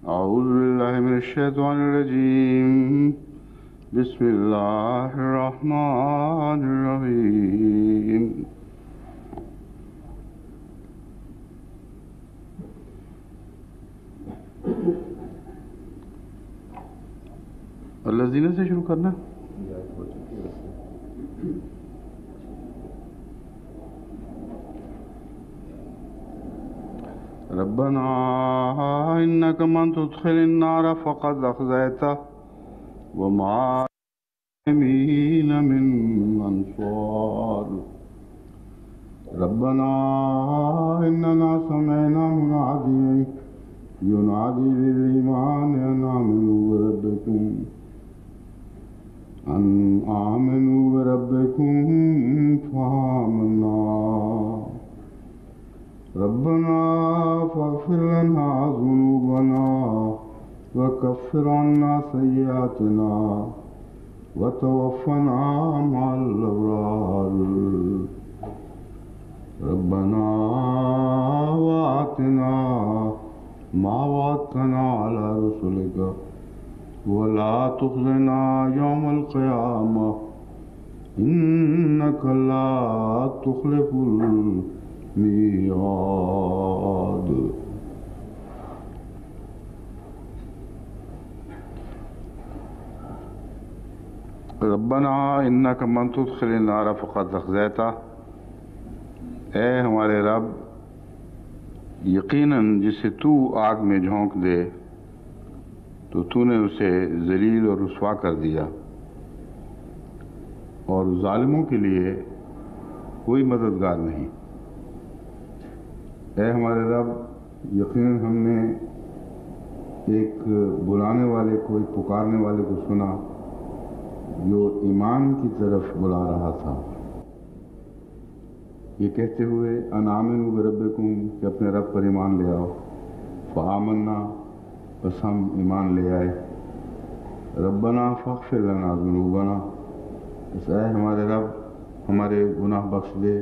أعوذ بالله من الشيطان الرجيم بسم الله الرحمن الرحيم الذين سے شروع کرنا ربنا إنك من تدخل النار فقد أخزيته وما للظالمين من أنصار ربنا إننا سمعنا مناديا ينادي للإيمان أن آمنوا بربكم فآمنا ربنا فاغفر لنا ذنوبنا وكفر عنا سيئاتنا وتوفنا مع الأبرار ربنا وآتنا ما وعدتنا على رسلك ولا تخزنا يوم القيامة إنك لا تخلف الميعاد ربنا انک من تدخل النار فقد اخزیتہ، اے ہمارے رب یقیناً جسے تو آگ میں جھونک دے تو تو نے اسے ذلیل اور رسوا کر دیا، اور ظالموں کے لیے کوئی مددگار نہیں۔ اے ہمارے رب یقیناً ہم نے ایک بلانے والے کو، ایک پکارنے والے کو سنا جو ایمان کی طرف بلا رہا تھا، یہ کہتے ہوئے ان آمنوا بربکم کہ اپنے رب پر ایمان لے آؤ، فآمنا بس ہم ایمان لے آئے، ربنا فاغفر لنا ذنوبنا بس اے ہمارے رب ہمارے گناہ بخش دے،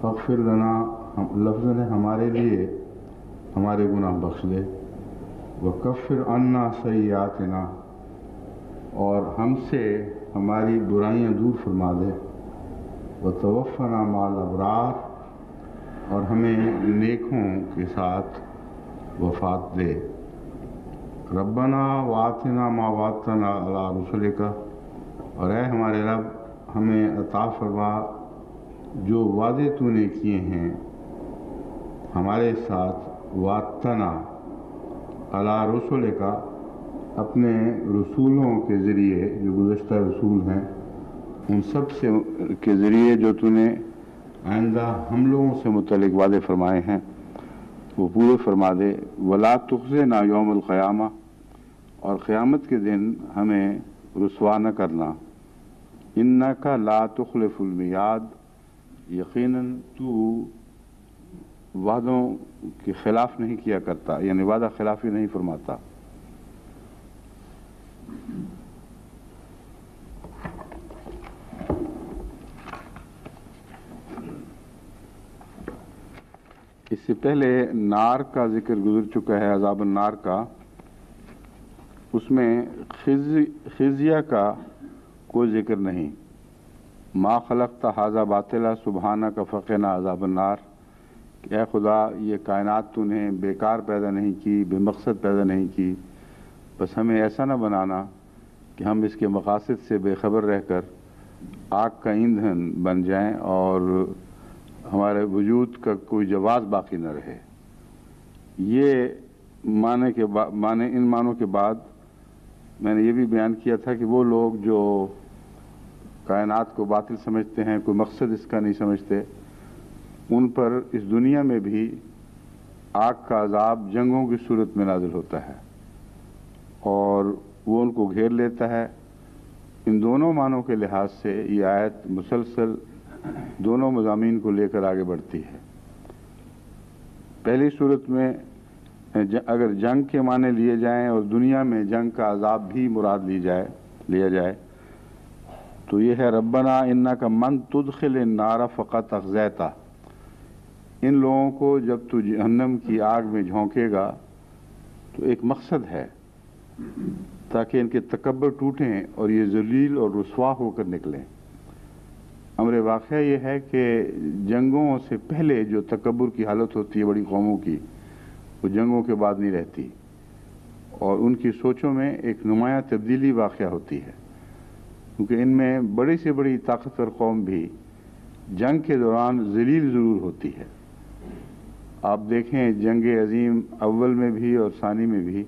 فاغفر لنا لفظ ہے ہمارے لیے ہمارے گناہ بخش دے، وکفر عنا سیئاتنا اور ہم سے ہماری برائیاں دور فرما دے، وتوفنا مع الابرار اور ہمیں نیکوں کے ساتھ وفات دے، ربنا وآتنا ما وعدتنا علی رسلک اور اے ہمارے رب ہمیں عطا فرما جو وعدے تو نے کیے ہیں ہمارے ساتھ، وعدتنا علی رسلک اپنے رسولوں کے ذریعے جو گزشتہ رسول ہیں ان سب سے کے ذریعے جو تو نے آئندہ ہم لوگوں سے متعلق وعدے فرمائے ہیں وہ پورے فرما دے، ولا تخزنا یوم القیامہ اور قیامت کے دن ہمیں رسوا نہ کرنا، انک لا تخلف المیعاد یقیناً تو وعدوں کی خلاف نہیں کیا کرتا، یعنی وعدہ خلافی نہیں فرماتا۔ اس سے پہلے نار کا ذکر گزر چکا ہے، عذاب النار کا، اس میں خزیہ کا کوئی ذکر نہیں، ما خلقت ھذا باطلا سبحانک فقنا عذاب النار، کہ اے خدا یہ کائنات تو نے بیکار پیدا نہیں کی، بے مقصد پیدا نہیں کی، بس ہمیں ایسا نہ بنانا کہ ہم اس کے مقاصد سے بے خبر رہ کر آگ کا ایندھن بن جائیں اور ہمارے وجود کا کوئی جواز باقی نہ رہے۔ یہ ان معنوں کے بعد میں نے یہ بھی بیان کیا تھا کہ وہ لوگ جو کائنات کو باطل سمجھتے ہیں، کوئی مقصد اس کا نہیں سمجھتے، ان پر اس دنیا میں بھی آگ کا عذاب جنگوں کی صورت میں نازل ہوتا ہے اور وہ ان کو گھیر لیتا ہے۔ ان دونوں معنوں کے لحاظ سے یہ آیت مسلسل دونوں مضامین کو لے کر آگے بڑھتی ہے۔ پہلی صورت میں اگر جنگ کے معنی لیے جائیں اور دنیا میں جنگ کا عذاب بھی مراد لیا جائے تو یہ ہے ربنا انک من تدخل النار فقد اخزیتہ، ان لوگوں کو جب تو جہنم کی آگ میں جھونکے گا تو ایک مقصد ہے تاکہ ان کے تکبر ٹوٹیں اور یہ ذلیل اور رسوا ہو کر نکلیں۔ امر واقعہ یہ ہے کہ جنگوں سے پہلے جو تکبر کی حالت ہوتی ہے بڑی قوموں کی، وہ جنگوں کے بعد نہیں رہتی، اور ان کی سوچوں میں ایک نمایاں تبدیلی واقعہ ہوتی ہے، کیونکہ ان میں بڑی سے بڑی طاقتور قوم بھی جنگ کے دوران ذلیل ضرور ہوتی ہے۔ آپ دیکھیں جنگ عظیم اول میں بھی اور ثانی میں بھی،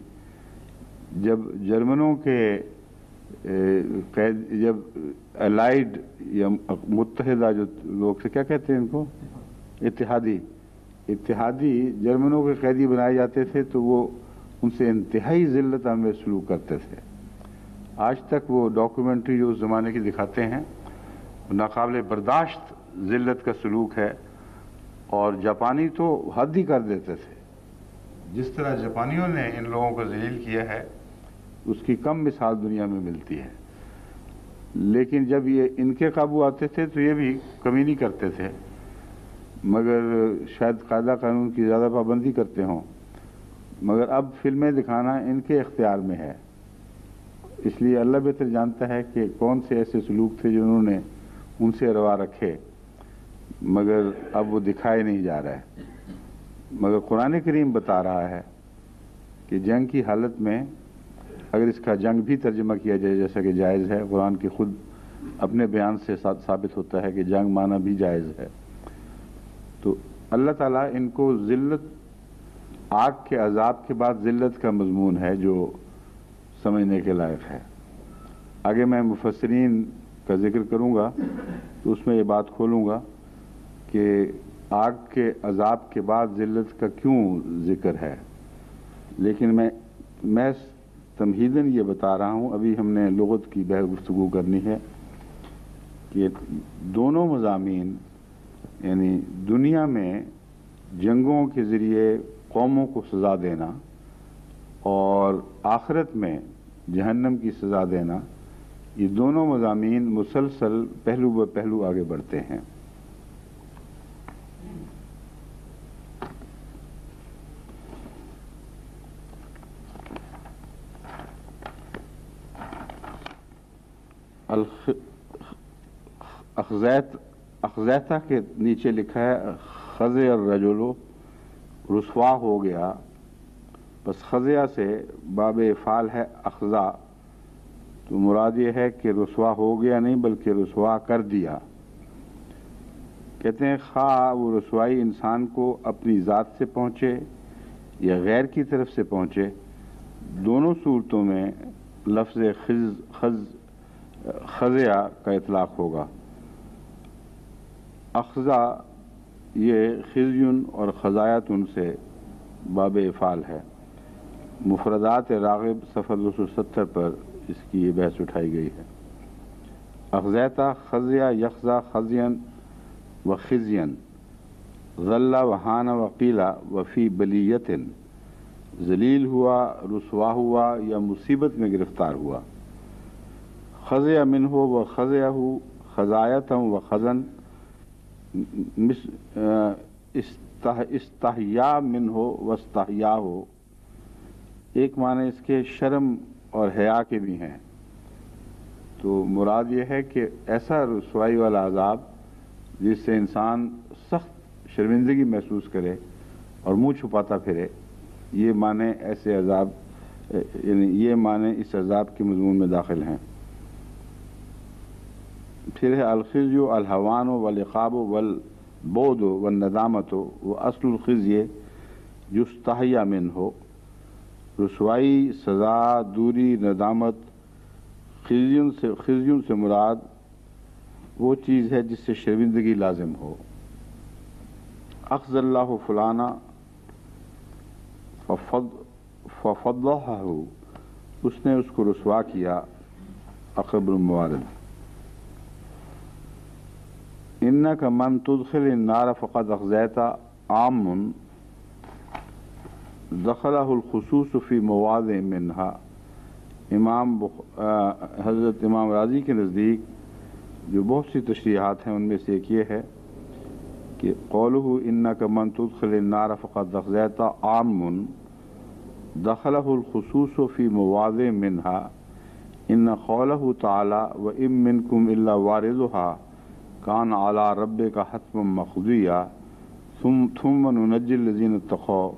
جب جرمنوں کے جب الائیڈ یا متحدہ جو لوگ تھے، کیا کہتے ہیں ان کو، اتحادی جرمنوں کے قیدی بنائے جاتے تھے، تو وہ ان سے انتہائی ذلت آمیز سلوک کرتے تھے۔ آج تک وہ ڈاکیومنٹری جو اس زمانے کی دکھاتے ہیں، ناقابل برداشت ذلت کا سلوک ہے، اور جاپانی تو حد ہی کر دیتے تھے۔ جس طرح جاپانیوں نے ان لوگوں کو ذلیل کیا ہے، اس کی کم مثال دنیا میں ملتی ہے۔ لیکن جب یہ ان کے قابو آتے تھے تو یہ بھی کمی نہیں کرتے تھے، مگر شاید قاعدہ قانون کی زیادہ پابندی کرتے ہوں، مگر اب فلمیں دکھانا ان کے اختیار میں ہے۔ اس لیے اللہ بہتر جانتا ہے کہ کون سے ایسے سلوک تھے جنہوں نے ان سے روا رکھے، مگر اب وہ دکھائے نہیں جا رہا ہے۔ مگر قرآن کریم بتا رہا ہے کہ جنگ کی حالت میں اگر اس کا جنگ بھی ترجمہ کیا جائے جیسا کہ جائز ہے، قرآن کی خود اپنے بیان سے ثابت ہوتا ہے کہ جنگ مانا بھی جائز ہے، تو اللہ تعالیٰ ان کو ذلت، آگ کے عذاب کے بعد ذلت کا مضمون ہے جو سمجھنے کے لائق ہے۔ آگے میں مفسرین کا ذکر کروں گا تو اس میں یہ بات کھولوں گا کہ آگ کے عذاب کے بعد ذلت کا کیوں ذکر ہے، لیکن میں تمہیداً یہ بتا رہا ہوں، ابھی ہم نے لغت کی بحث گفتگو کرنی ہے کہ دونوں مضامین، یعنی دنیا میں جنگوں کے ذریعے قوموں کو سزا دینا اور آخرت میں جہنم کی سزا دینا، یہ دونوں مضامین مسلسل پہلو بہ پہلو آگے بڑھتے ہیں۔ اخذیتہ کے نیچے لکھا ہے خزی الرجل، رسوا ہو گیا، بس خزیہ سے باب افعال ہے اخذا، تو مراد یہ ہے کہ رسوا ہو گیا نہیں بلکہ رسوا کر دیا۔ کہتے ہیں خواہ وہ رسوائی انسان کو اپنی ذات سے پہنچے یا غیر کی طرف سے پہنچے، دونوں صورتوں میں لفظ خزیہ کا اطلاق ہوگا۔ اخذا یہ خزیون اور خزایتن سے باب افعال ہے۔ مفردات راغب صفحہ 270 پر اس کی یہ بحث اٹھائی گئی ہے۔ اخذیتا خزیہ یخزا خزین و خزین، ذل وہان وقیلا وفی بلیتن، ذلیل ہوا، رسوا ہوا یا مصیبت میں گرفتار ہوا۔ خزیہ منہ و خزیہ خزایتم و خزن، استحیا منہ و استحیا ہو، ایک معنی اس کے شرم اور حیا کے بھی ہیں، تو مراد یہ ہے کہ ایسا رسوائی والا عذاب جس سے انسان سخت شرمندگی محسوس کرے اور منہ چھپاتا پھرے، یہ معنی ایسے عذاب، یعنی یہ معنی اس عذاب کے مضمون میں داخل ہیں۔ پھر ہے الخزی الہوان والعقاب والبعد والندامت واصل الخزی یستحیا منہ، رسوائی، سزا، دوری، ندامت، خزیون سے مراد وہ چیز ہے جس سے شرمندگی لازم ہو۔ اخذ اللہ فلانا ففضحہ، اس نے اس کو رسوا کیا، اقرب الموارد۔ انک من تدخل النار فقد اخزیت عام دخلہ الخصوص فی مواضع منہا، حضرت امام راضی کے نزدیک جو بہت سی تشریحات ہیں ان میں سے ایک یہ ہے کہ قولہ انک من تدخل النار فقد اخزیت عام، دخلہ الخصوص فی مواضع منہا ان قولہ تعالی وَإِن مِّنكُمْ إِلَّا وَارِدُهَا كَانَ عَلَى رَبِّكَ حَتْمًا مَّقْضِيًّا ثم ننجي الذين اتقوا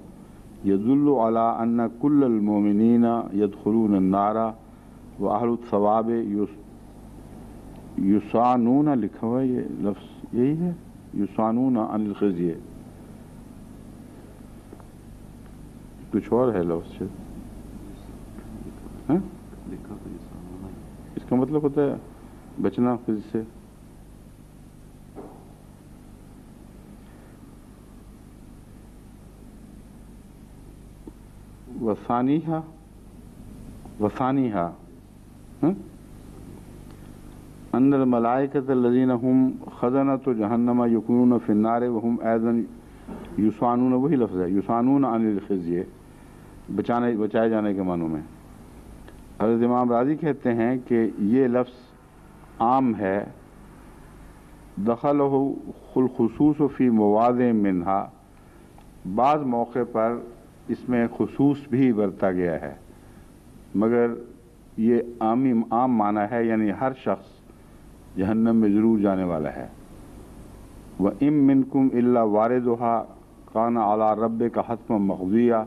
يدل على أن كل المؤمنين يدخلون النار وأهل الثواب يصانون، لکھا ہوا یہ لفظ یہی ہے، يصانون عن الخزي، کچھ اور ہے لفظ ہاں؟ اس کا مطلب ہوتا ہے بچنا خزي سے. وثانیہا ان الملائکۃ الذین هم خزنۃ جہنم یکونون فی النار وهم ایضا یصانون، وہی لفظ ہے یصانون عن الخزي، بچائے جانے کے معنوں میں. حضرت امام راضی کہتے ہیں کہ یہ لفظ عام ہے، دخلہ الخصوص فی مواضع منہا، بعض موقع پر اس میں خصوص بھی برتا گیا ہے، مگر یہ عام معنی ہے، یعنی ہر شخص جہنم میں ضرور جانے والا ہے. وَإِن مِّنكُمْ إِلَّا وَارِدُهَا كَانَ عَلَى رَبِّكَ حَتْمًا مَّقْضِيًّا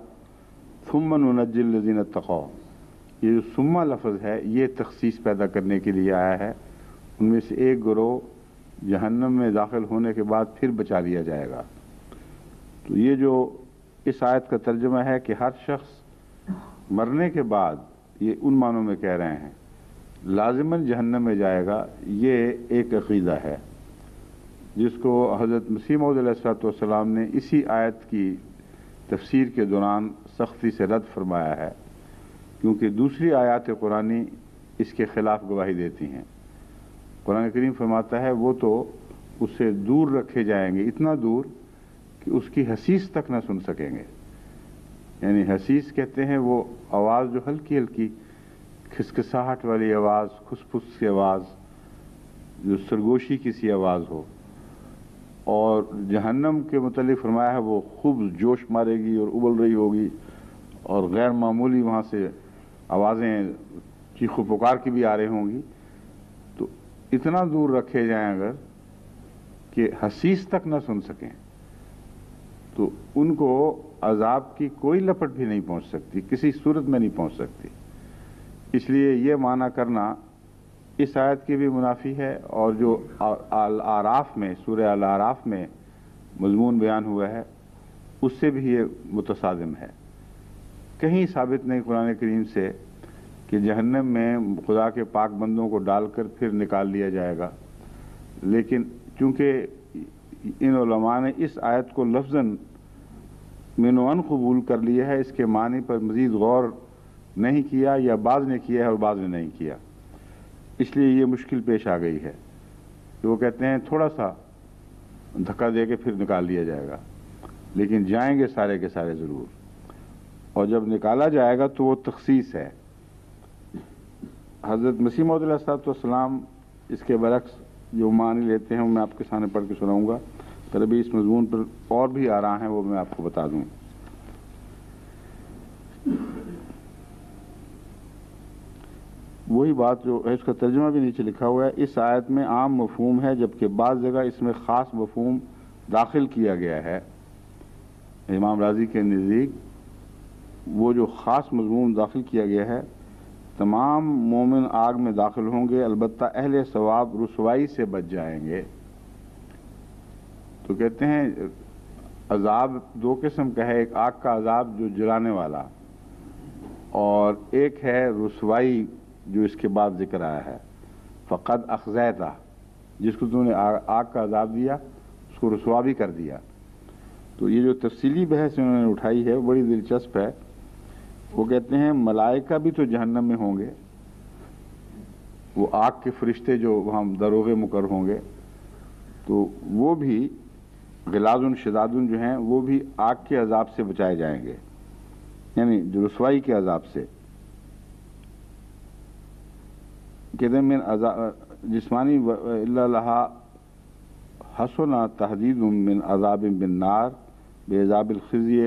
ثُمَّ نُنَجِّي الَّذِينَ اتَّقَوْا. یہ جو ثم لفظ ہے یہ تخصیص پیدا کرنے کے لیے آیا ہے، ان میں سے ایک گروہ جہنم میں داخل ہونے کے بعد پھر بچا لیا جائے گا. تو یہ جو اس آیت کا ترجمہ ہے کہ ہر شخص مرنے کے بعد، یہ ان معنوں میں کہہ رہے ہیں، لازماً جہنم میں جائے گا. یہ ایک عقیدہ ہے جس کو حضرت مسیح موعود علیہ السلام نے اسی آیت کی تفسیر کے دوران سختی سے رد فرمایا ہے، کیونکہ دوسری آیات قرآنی اس کے خلاف گواہی دیتی ہیں. قرآن کریم فرماتا ہے وہ تو اس سے دور رکھے جائیں گے، اتنا دور کہ اس کی حسیس تک نہ سن سکیں گے. یعنی حسیس کہتے ہیں وہ آواز جو ہلکی ہلکی کھسکساہٹ والی آواز، کھس پھس کی آواز، جو سرگوشی کی سی آواز ہو. اور جہنم کے متعلق فرمایا ہے وہ خوب جوش مارے گی اور ابل رہی ہوگی، اور غیر معمولی وہاں سے آوازیں چیخ و پکار کی بھی آ رہی ہوں گی. تو اتنا دور رکھے جائیں اگر کہ حسیس تک نہ سن سکیں، تو ان کو عذاب کی کوئی لپٹ بھی نہیں پہنچ سکتی، کسی صورت میں نہیں پہنچ سکتی. اس لیے یہ معنی کرنا اس آیت کی بھی منافی ہے، اور جو الاعراف میں، سورہ الاعراف میں مضمون بیان ہوا ہے اس سے بھی یہ متصادم ہے. کہیں ثابت نہیں قرآن کریم سے کہ جہنم میں خدا کے پاک بندوں کو ڈال کر پھر نکال لیا جائے گا. لیکن چونکہ ان علماء نے اس آیت کو لفظاً من و عن قبول کر لیا ہے، اس کے معنی پر مزید غور نہیں کیا، یا بعض نے کیا ہے اور بعض نے نہیں کیا، اس لیے یہ مشکل پیش آ گئی ہے کہ وہ کہتے ہیں تھوڑا سا دھکا دے کے پھر نکال لیا جائے گا، لیکن جائیں گے سارے کے سارے ضرور. اور جب نکالا جائے گا تو وہ تخصیص ہے. حضرت مسیح موعود علیہ السلام اس کے برعکس جو معنی لیتے ہیں وہ میں آپ کے سامنے پڑھ کے سناؤں گا، پھر ابھی اس مضمون پر اور بھی آ رہا ہیں وہ میں آپ کو بتا دوں. وہی بات جو ہے، اس کا ترجمہ بھی نیچے لکھا ہوا ہے. اس آیت میں عام مفہوم ہے، جبکہ بعض جگہ اس میں خاص مفہوم داخل کیا گیا ہے. امام راضی کے نزدیک وہ جو خاص مضمون داخل کیا گیا ہے، تمام مومن آگ میں داخل ہوں گے، البتہ اہل ثواب رسوائی سے بچ جائیں گے. تو کہتے ہیں عذاب دو قسم کا ہے، ایک آگ کا عذاب جو جلانے والا، اور ایک ہے رسوائی جو اس کے بعد ذکر آیا ہے، فقد اخزیتہ، جس کو تم نے آگ کا عذاب دیا اس کو رسوا بھی کر دیا. تو یہ جو تفصیلی بحث انہوں نے اٹھائی ہے بڑی دلچسپ ہے. وہ کہتے ہیں ملائکہ بھی تو جہنم میں ہوں گے، وہ آگ کے فرشتے جو وہاں دروغے مقرر ہوں گے، تو وہ بھی غلاظ شداد جو ہیں وہ بھی آگ کے عذاب سے بچائے جائیں گے، یعنی جو رسوائی کے عذاب سے. کہتے ہیں من جسمانی الا لہا حسن تحدید من عذاب بالنار بعذاب الخزي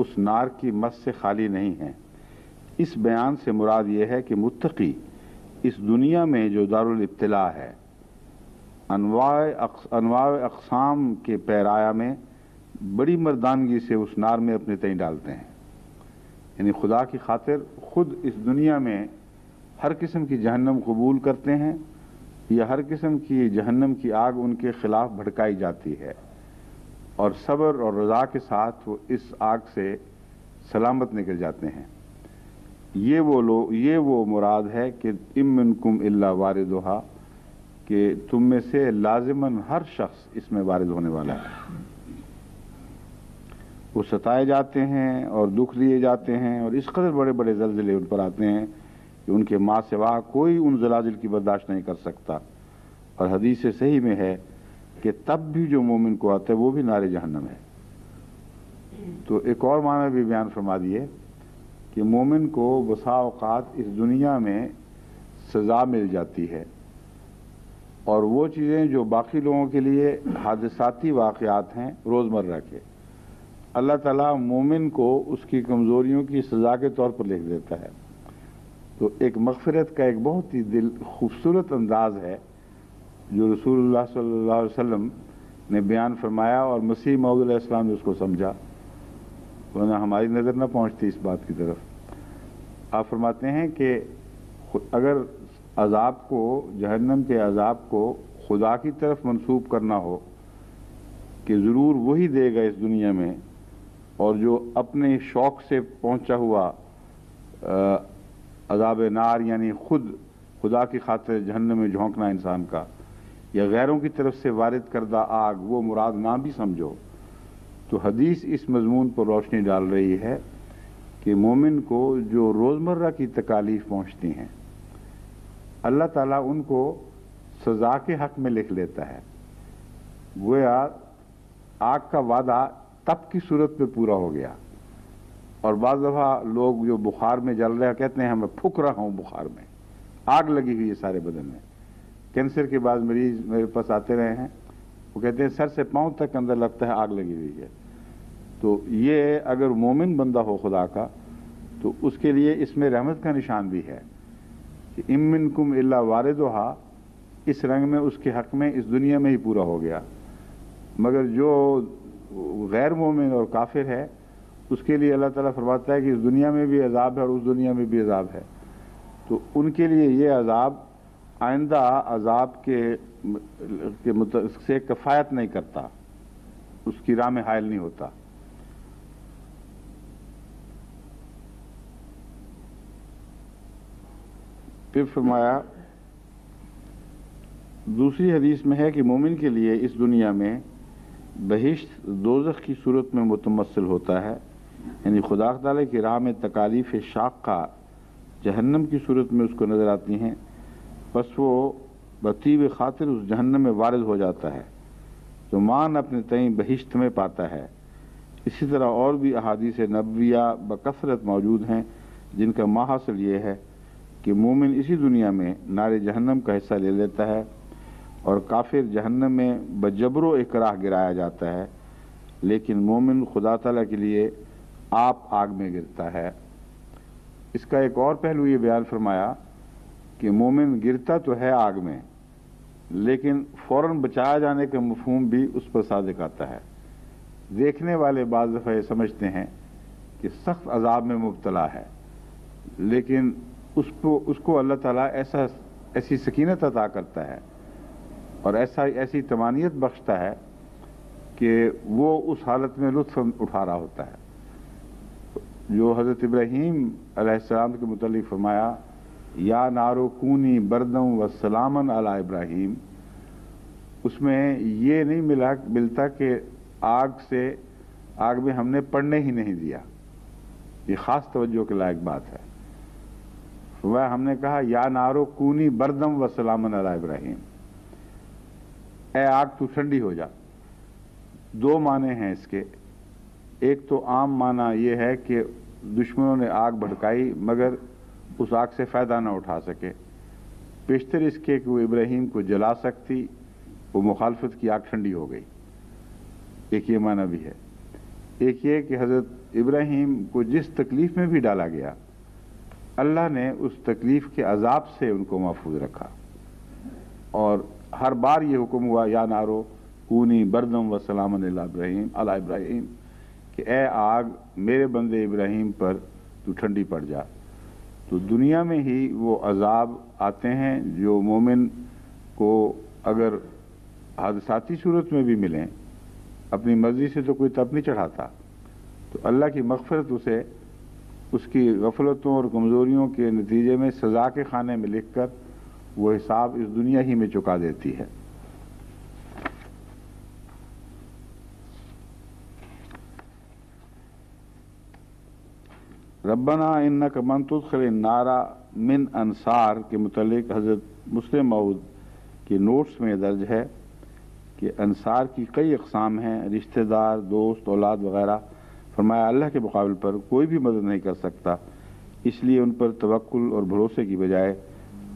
اس نار کی مس سے خالی نہیں ہیں۔ اس بیان سے مراد یہ ہے کہ متقی اس دنیا میں جو دارالابتلاء ہے، انواع اقسام کے پیرایا میں بڑی مردانگی سے اس نار میں اپنے تئیں ڈالتے ہیں، یعنی خدا کی خاطر خود اس دنیا میں ہر قسم کی جہنم قبول کرتے ہیں یا ہر قسم کی جہنم کی آگ ان کے خلاف بھڑکائی جاتی ہے، اور صبر اور رضا کے ساتھ وہ اس آگ سے سلامت نکل جاتے ہیں۔ یہ وہ مراد ہے کہ ام منکم الا واردھا، کہ تم میں سے لازماً ہر شخص اس میں وارد ہونے والا ہے۔ وہ ستائے جاتے ہیں اور دکھ دیے جاتے ہیں، اور اس قدر بڑے بڑے زلزلے ان پر آتے ہیں کہ ان کے ماں سوا کوئی ان زلازل کی برداشت نہیں کر سکتا۔ اور حدیث صحیح میں ہے کہ تب بھی جو مومن کو آتا ہے وہ بھی نار جہنم ہے۔ تو ایک اور معنی بھی بیان فرما دیے کہ مومن کو بسا اوقات اس دنیا میں سزا مل جاتی ہے، اور وہ چیزیں جو باقی لوگوں کے لیے حادثاتی واقعات ہیں روزمرہ کے، اللہ تعالیٰ مومن کو اس کی کمزوریوں کی سزا کے طور پر لکھ دیتا ہے۔ تو ایک مغفرت کا ایک بہت ہی خوبصورت انداز ہے جو رسول اللہ صلی اللہ علیہ وسلم نے بیان فرمایا، اور مسیح موعود علیہ السلام نے اس کو سمجھا، ورنہ ہماری نظر نہ پہنچتی اس بات کی طرف۔ آپ فرماتے ہیں کہ اگر عذاب کو، جہنم کے عذاب کو خدا کی طرف منسوب کرنا ہو کہ ضرور وہی دے گا اس دنیا میں، اور جو اپنے شوق سے پہنچا ہوا عذاب نار، یعنی خود خدا کی خاطر جہنم میں جھونکنا انسان کا، یا غیروں کی طرف سے وارد کردہ آگ، وہ مراد نہ بھی سمجھو، تو حدیث اس مضمون پر روشنی ڈال رہی ہے کہ مومن کو جو روزمرہ کی تکالیف پہنچتی ہیں، اللہ تعالیٰ ان کو سزا کے حق میں لکھ لیتا ہے۔ گویا آگ کا وعدہ تپ کی صورت میں پورا ہو گیا۔ اور بعض دفعہ لوگ جو بخار میں جل رہے ہیں کہتے ہیں میں پھک رہا ہوں بخار میں، آگ لگی ہوئی ہے سارے بدن میں۔ کینسر کے بعض مریض میرے پاس آتے رہے ہیں، وہ کہتے ہیں سر سے پاؤں تک اندر لگتا ہے آگ لگی ہوئی ہے۔ تو یہ اگر مومن بندہ ہو خدا کا تو اس کے لیے اس میں رحمت کا نشان بھی ہے کہ ام منکم الا واردھا، اس رنگ میں اس کے حق میں اس دنیا میں ہی پورا ہو گیا۔ مگر جو غیر مومن اور کافر ہے اس کے لیے اللہ تعالیٰ فرماتا ہے کہ اس دنیا میں بھی عذاب ہے اور اس دنیا میں بھی عذاب ہے۔ تو ان کے لیے یہ عذاب آئندہ عذاب کے سے کفایت نہیں کرتا، اس کی راہ میں حائل نہیں ہوتا۔ پھر فرمایا دوسری حدیث میں ہے کہ مومن کے لیے اس دنیا میں بہشت دوزخ کی صورت میں متمثل ہوتا ہے، یعنی خدا تعالی کی راہ میں تکالیف شاقہ جہنم کی صورت میں اس کو نظر آتی ہیں، بس وہ بطیب خاطر اس جہنم میں وارد ہو جاتا ہے تو مان اپنے تئیں بہشت میں پاتا ہے۔ اسی طرح اور بھی احادیث نبویہ بکثرت موجود ہیں جن کا ماحصل یہ ہے کہ مومن اسی دنیا میں نار جہنم کا حصہ لے لیتا ہے، اور کافر جہنم میں بجبر و اکراہ گرایا جاتا ہے، لیکن مومن خدا تعالیٰ کے لیے آپ آگ میں گرتا ہے۔ اس کا ایک اور پہلو یہ بیان فرمایا کہ مومن گرتا تو ہے آگ میں، لیکن فوراً بچایا جانے کا مفہوم بھی اس پر صادق آتا ہے۔ دیکھنے والے بعض دفعہ یہ سمجھتے ہیں کہ سخت عذاب میں مبتلا ہے، لیکن اس کو اللہ تعالیٰ ایسی سکینت عطا کرتا ہے اور ایسی طمانینت بخشتا ہے کہ وہ اس حالت میں لطف اٹھا رہا ہوتا ہے۔ جو حضرت ابراہیم علیہ السلام کے متعلق فرمایا یا نارو کونی بردم و سلامن علی ابراہیم، اس میں یہ نہیں ملتا کہ آگ میں ہم نے پڑنے ہی نہیں دیا، یہ خاص توجہ کے لائق بات ہے۔ وہ ہم نے کہا یا نارو کونی بردم و سلامن علی ابراہیم، اے آگ تو ٹھنڈی ہو جا۔ دو معنی ہیں اس کے، ایک تو عام معنی یہ ہے کہ دشمنوں نے آگ بھڑکائی مگر اس آگ سے فائدہ نہ اٹھا سکے، پیشتر اس کے کہ وہ ابراہیم کو جلا سکتی، وہ مخالفت کی آگ ٹھنڈی ہو گئی، ایک یہ معنی بھی ہے۔ ایک یہ کہ حضرت ابراہیم کو جس تکلیف میں بھی ڈالا گیا اللہ نے اس تکلیف کے عذاب سے ان کو محفوظ رکھا، اور ہر بار یہ حکم ہوا یا نارو کونی بردم و سلام علی ابراہیم کہ اے آگ میرے بندے ابراہیم پر تو ٹھنڈی پڑ جا۔ تو دنیا میں ہی وہ عذاب آتے ہیں جو مومن کو اگر حادثاتی صورت میں بھی ملیں، اپنی مرضی سے تو کوئی تپ نہیں چڑھاتا، تو اللہ کی مغفرت اسے اس کی غفلتوں اور کمزوریوں کے نتیجے میں سزا کے خانے میں لکھ کر وہ حساب اس دنیا ہی میں چکا دیتی ہے۔ ربنا انک من تدخل النار من انصار کے متعلق حضرت مسلم موعود کے نوٹس میں درج ہے کہ انصار کی کئی اقسام ہیں، رشتہ دار، دوست، اولاد وغیرہ۔ فرمایا اللہ کے مقابل پر کوئی بھی مدد نہیں کر سکتا، اس لیے ان پر توکل اور بھروسے کی بجائے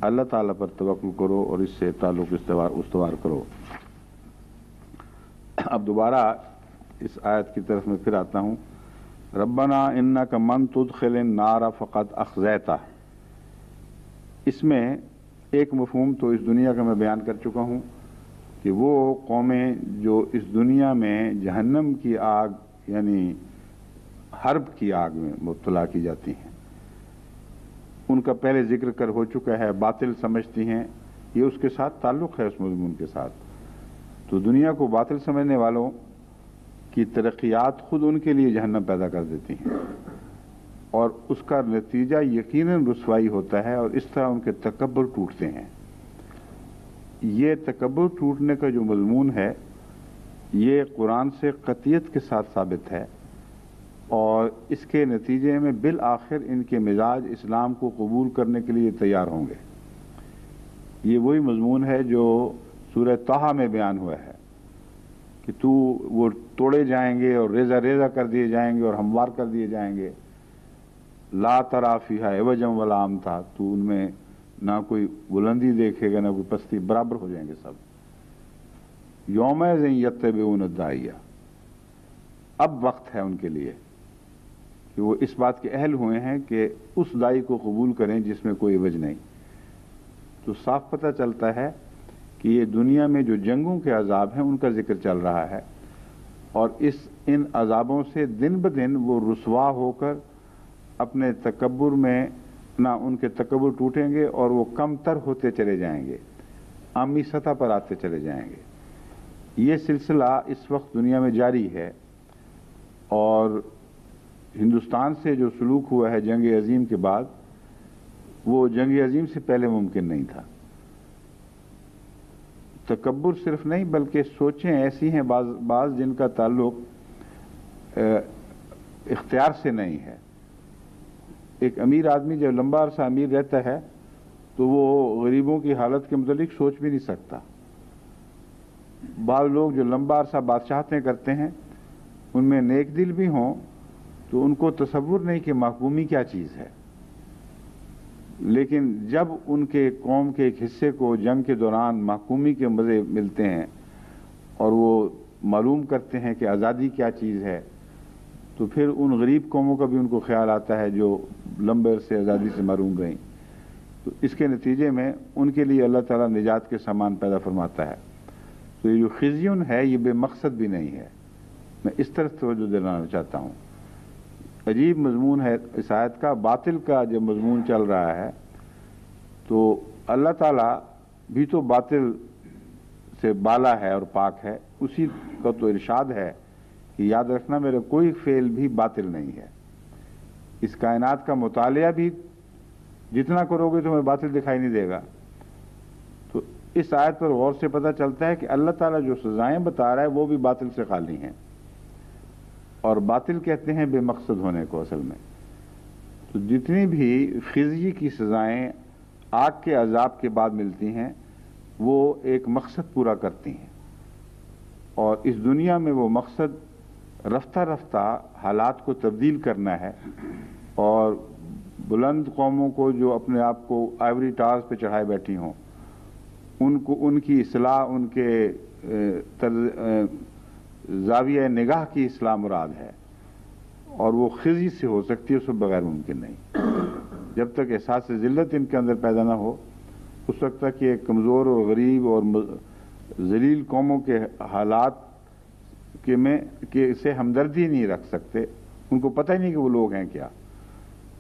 اللہ تعالیٰ پر توکل کرو اور اس سے تعلق استوار کرو۔ اب دوبارہ اس آیت کی طرف میں پھر آتا ہوں۔ ربنا انک من تدخل النار فقد اخزیتہ، اس میں ایک مفہوم تو اس دنیا کا میں بیان کر چکا ہوں کہ وہ قومیں جو اس دنیا میں جہنم کی آگ یعنی حرب کی آگ میں مبتلا کی جاتی ہیں، ان کا پہلے ذکر کر ہو چکا ہے، باطل سمجھتی ہیں، یہ اس کے ساتھ تعلق ہے اس مضمون کے ساتھ۔ تو دنیا کو باطل سمجھنے والوں کی ترقیات خود ان کے لیے جہنم پیدا کر دیتی ہیں، اور اس کا نتیجہ یقیناً رسوائی ہوتا ہے، اور اس طرح ان کے تکبر ٹوٹتے ہیں۔ یہ تکبر ٹوٹنے کا جو مضمون ہے یہ قرآن سے قطعیت کے ساتھ ثابت ہے، اور اس کے نتیجے میں بالآخر ان کے مزاج اسلام کو قبول کرنے کے لیے تیار ہوں گے۔ یہ وہی مضمون ہے جو سورہ طٰہٰ میں بیان ہوا ہے کہ وہ توڑے جائیں گے اور ریزہ ریزہ کر دیے جائیں گے اور ہموار کر دیے جائیں گے۔ لا تری فیہا عوجا ولا امتا، تو ان میں نہ کوئی بلندی دیکھے گا نہ کوئی پستی، برابر ہو جائیں گے سب۔ یومئذ یتبعون الداعیہ، اب وقت ہے ان کے لیے کہ وہ اس بات کے اہل ہوئے ہیں کہ اس داعی کو قبول کریں جس میں کوئی عوج نہیں۔ تو صاف پتہ چلتا ہے کہ یہ دنیا میں جو جنگوں کے عذاب ہیں ان کا ذکر چل رہا ہے، اور ان عذابوں سے دن بدن وہ رسوا ہو کر اپنے تکبر میں نہ ان کے تکبر ٹوٹیں گے اور وہ کم تر ہوتے چلے جائیں گے، عامی سطح پر آتے چلے جائیں گے۔ یہ سلسلہ اس وقت دنیا میں جاری ہے، اور ہندوستان سے جو سلوک ہوا ہے جنگ عظیم کے بعد، وہ جنگ عظیم سے پہلے ممکن نہیں تھا۔ تکبر صرف نہیں بلکہ سوچیں ایسی ہیں بعض جن کا تعلق اختیار سے نہیں ہے۔ ایک امیر آدمی جب لمبا عرصہ امیر رہتا ہے تو وہ غریبوں کی حالت کے متعلق سوچ بھی نہیں سکتا۔ بعض لوگ جو لمبا عرصہ بادشاہتیں کرتے ہیں ان میں نیک دل بھی ہوں تو ان کو تصور نہیں کہ محکومی کیا چیز ہے، لیکن جب ان کے قوم کے ایک حصے کو جنگ کے دوران محکومی کے مزے ملتے ہیں اور وہ معلوم کرتے ہیں کہ آزادی کیا چیز ہے، تو پھر ان غریب قوموں کا بھی ان کو خیال آتا ہے جو لمبے عرصے آزادی سے محروم رہیں۔ تو اس کے نتیجے میں ان کے لیے اللہ تعالیٰ نجات کے سامان پیدا فرماتا ہے۔ تو یہ جو خزیون ہے یہ بے مقصد بھی نہیں ہے، میں اس طرف توجہ دلانا چاہتا ہوں۔ عجیب مضمون ہے اس آیت کا، باطل کا جب مضمون چل رہا ہے تو اللہ تعالیٰ بھی تو باطل سے بالا ہے اور پاک ہے، اسی کا تو ارشاد ہے کہ یاد رکھنا میرا کوئی فعل بھی باطل نہیں ہے۔ اس کائنات کا مطالعہ بھی جتنا کرو گے تمہیں باطل دکھائی نہیں دے گا۔ تو اس آیت پر غور سے پتہ چلتا ہے کہ اللہ تعالیٰ جو سزائیں بتا رہا ہے وہ بھی باطل سے خالی ہیں، اور باطل کہتے ہیں بے مقصد ہونے کو اصل میں۔ تو جتنی بھی خزی کی سزائیں آگ کے عذاب کے بعد ملتی ہیں وہ ایک مقصد پورا کرتی ہیں، اور اس دنیا میں وہ مقصد رفتہ رفتہ حالات کو تبدیل کرنا ہے، اور بلند قوموں کو جو اپنے آپ کو آئیوری ٹاورز پہ چڑھائے بیٹھی ہوں ان کی اصلاح، ان کے زاویہ نگاہ کی اصلاح مراد ہے۔ اور وہ خزی سے ہو سکتی ہے، اس کو بغیر ممکن نہیں۔ جب تک احساس ذلت ان کے اندر پیدا نہ ہو اس وقت تک یہ کمزور اور غریب اور ذلیل قوموں کے حالات کے سے ہمدردی نہیں رکھ سکتے، ان کو پتہ ہی نہیں کہ وہ لوگ ہیں کیا۔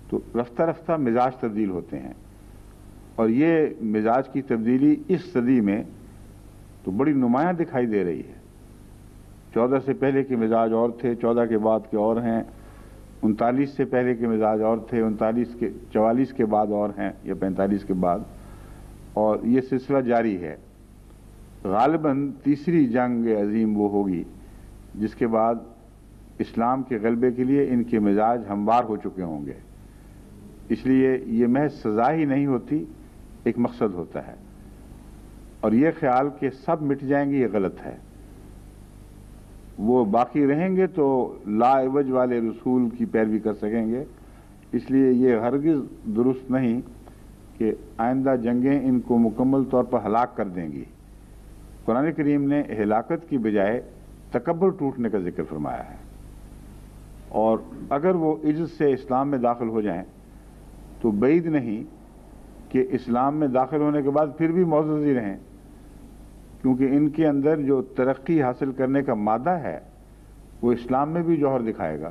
تو رفتہ رفتہ مزاج تبدیل ہوتے ہیں، اور یہ مزاج کی تبدیلی اس صدی میں تو بڑی نمایاں دکھائی دے رہی ہے۔ 14 سے پہلے کے مزاج اور تھے، 14 کے بعد کے اور ہیں، 39 سے پہلے کے مزاج اور تھے، 44 کے بعد اور ہیں، یا 45 کے بعد، اور یہ سلسلہ جاری ہے۔ غالباً تیسری جنگ عظیم وہ ہوگی جس کے بعد اسلام کے غلبے کے لیے ان کے مزاج ہموار ہو چکے ہوں گے۔ اس لیے یہ محض سزا ہی نہیں ہوتی، ایک مقصد ہوتا ہے، اور یہ خیال کہ سب مٹ جائیں گے یہ غلط ہے۔ وہ باقی رہیں گے تو لا عوج والے رسول کی پیروی کر سکیں گے۔ اس لیے یہ ہرگز درست نہیں کہ آئندہ جنگیں ان کو مکمل طور پر ہلاک کر دیں گی۔ قرآن کریم نے ہلاکت کی بجائے تکبر ٹوٹنے کا ذکر فرمایا ہے، اور اگر وہ عجز سے اسلام میں داخل ہو جائیں تو بعید نہیں کہ اسلام میں داخل ہونے کے بعد پھر بھی معزز ہی رہیں، کیونکہ ان کے اندر جو ترقی حاصل کرنے کا مادہ ہے وہ اسلام میں بھی جوہر دکھائے گا۔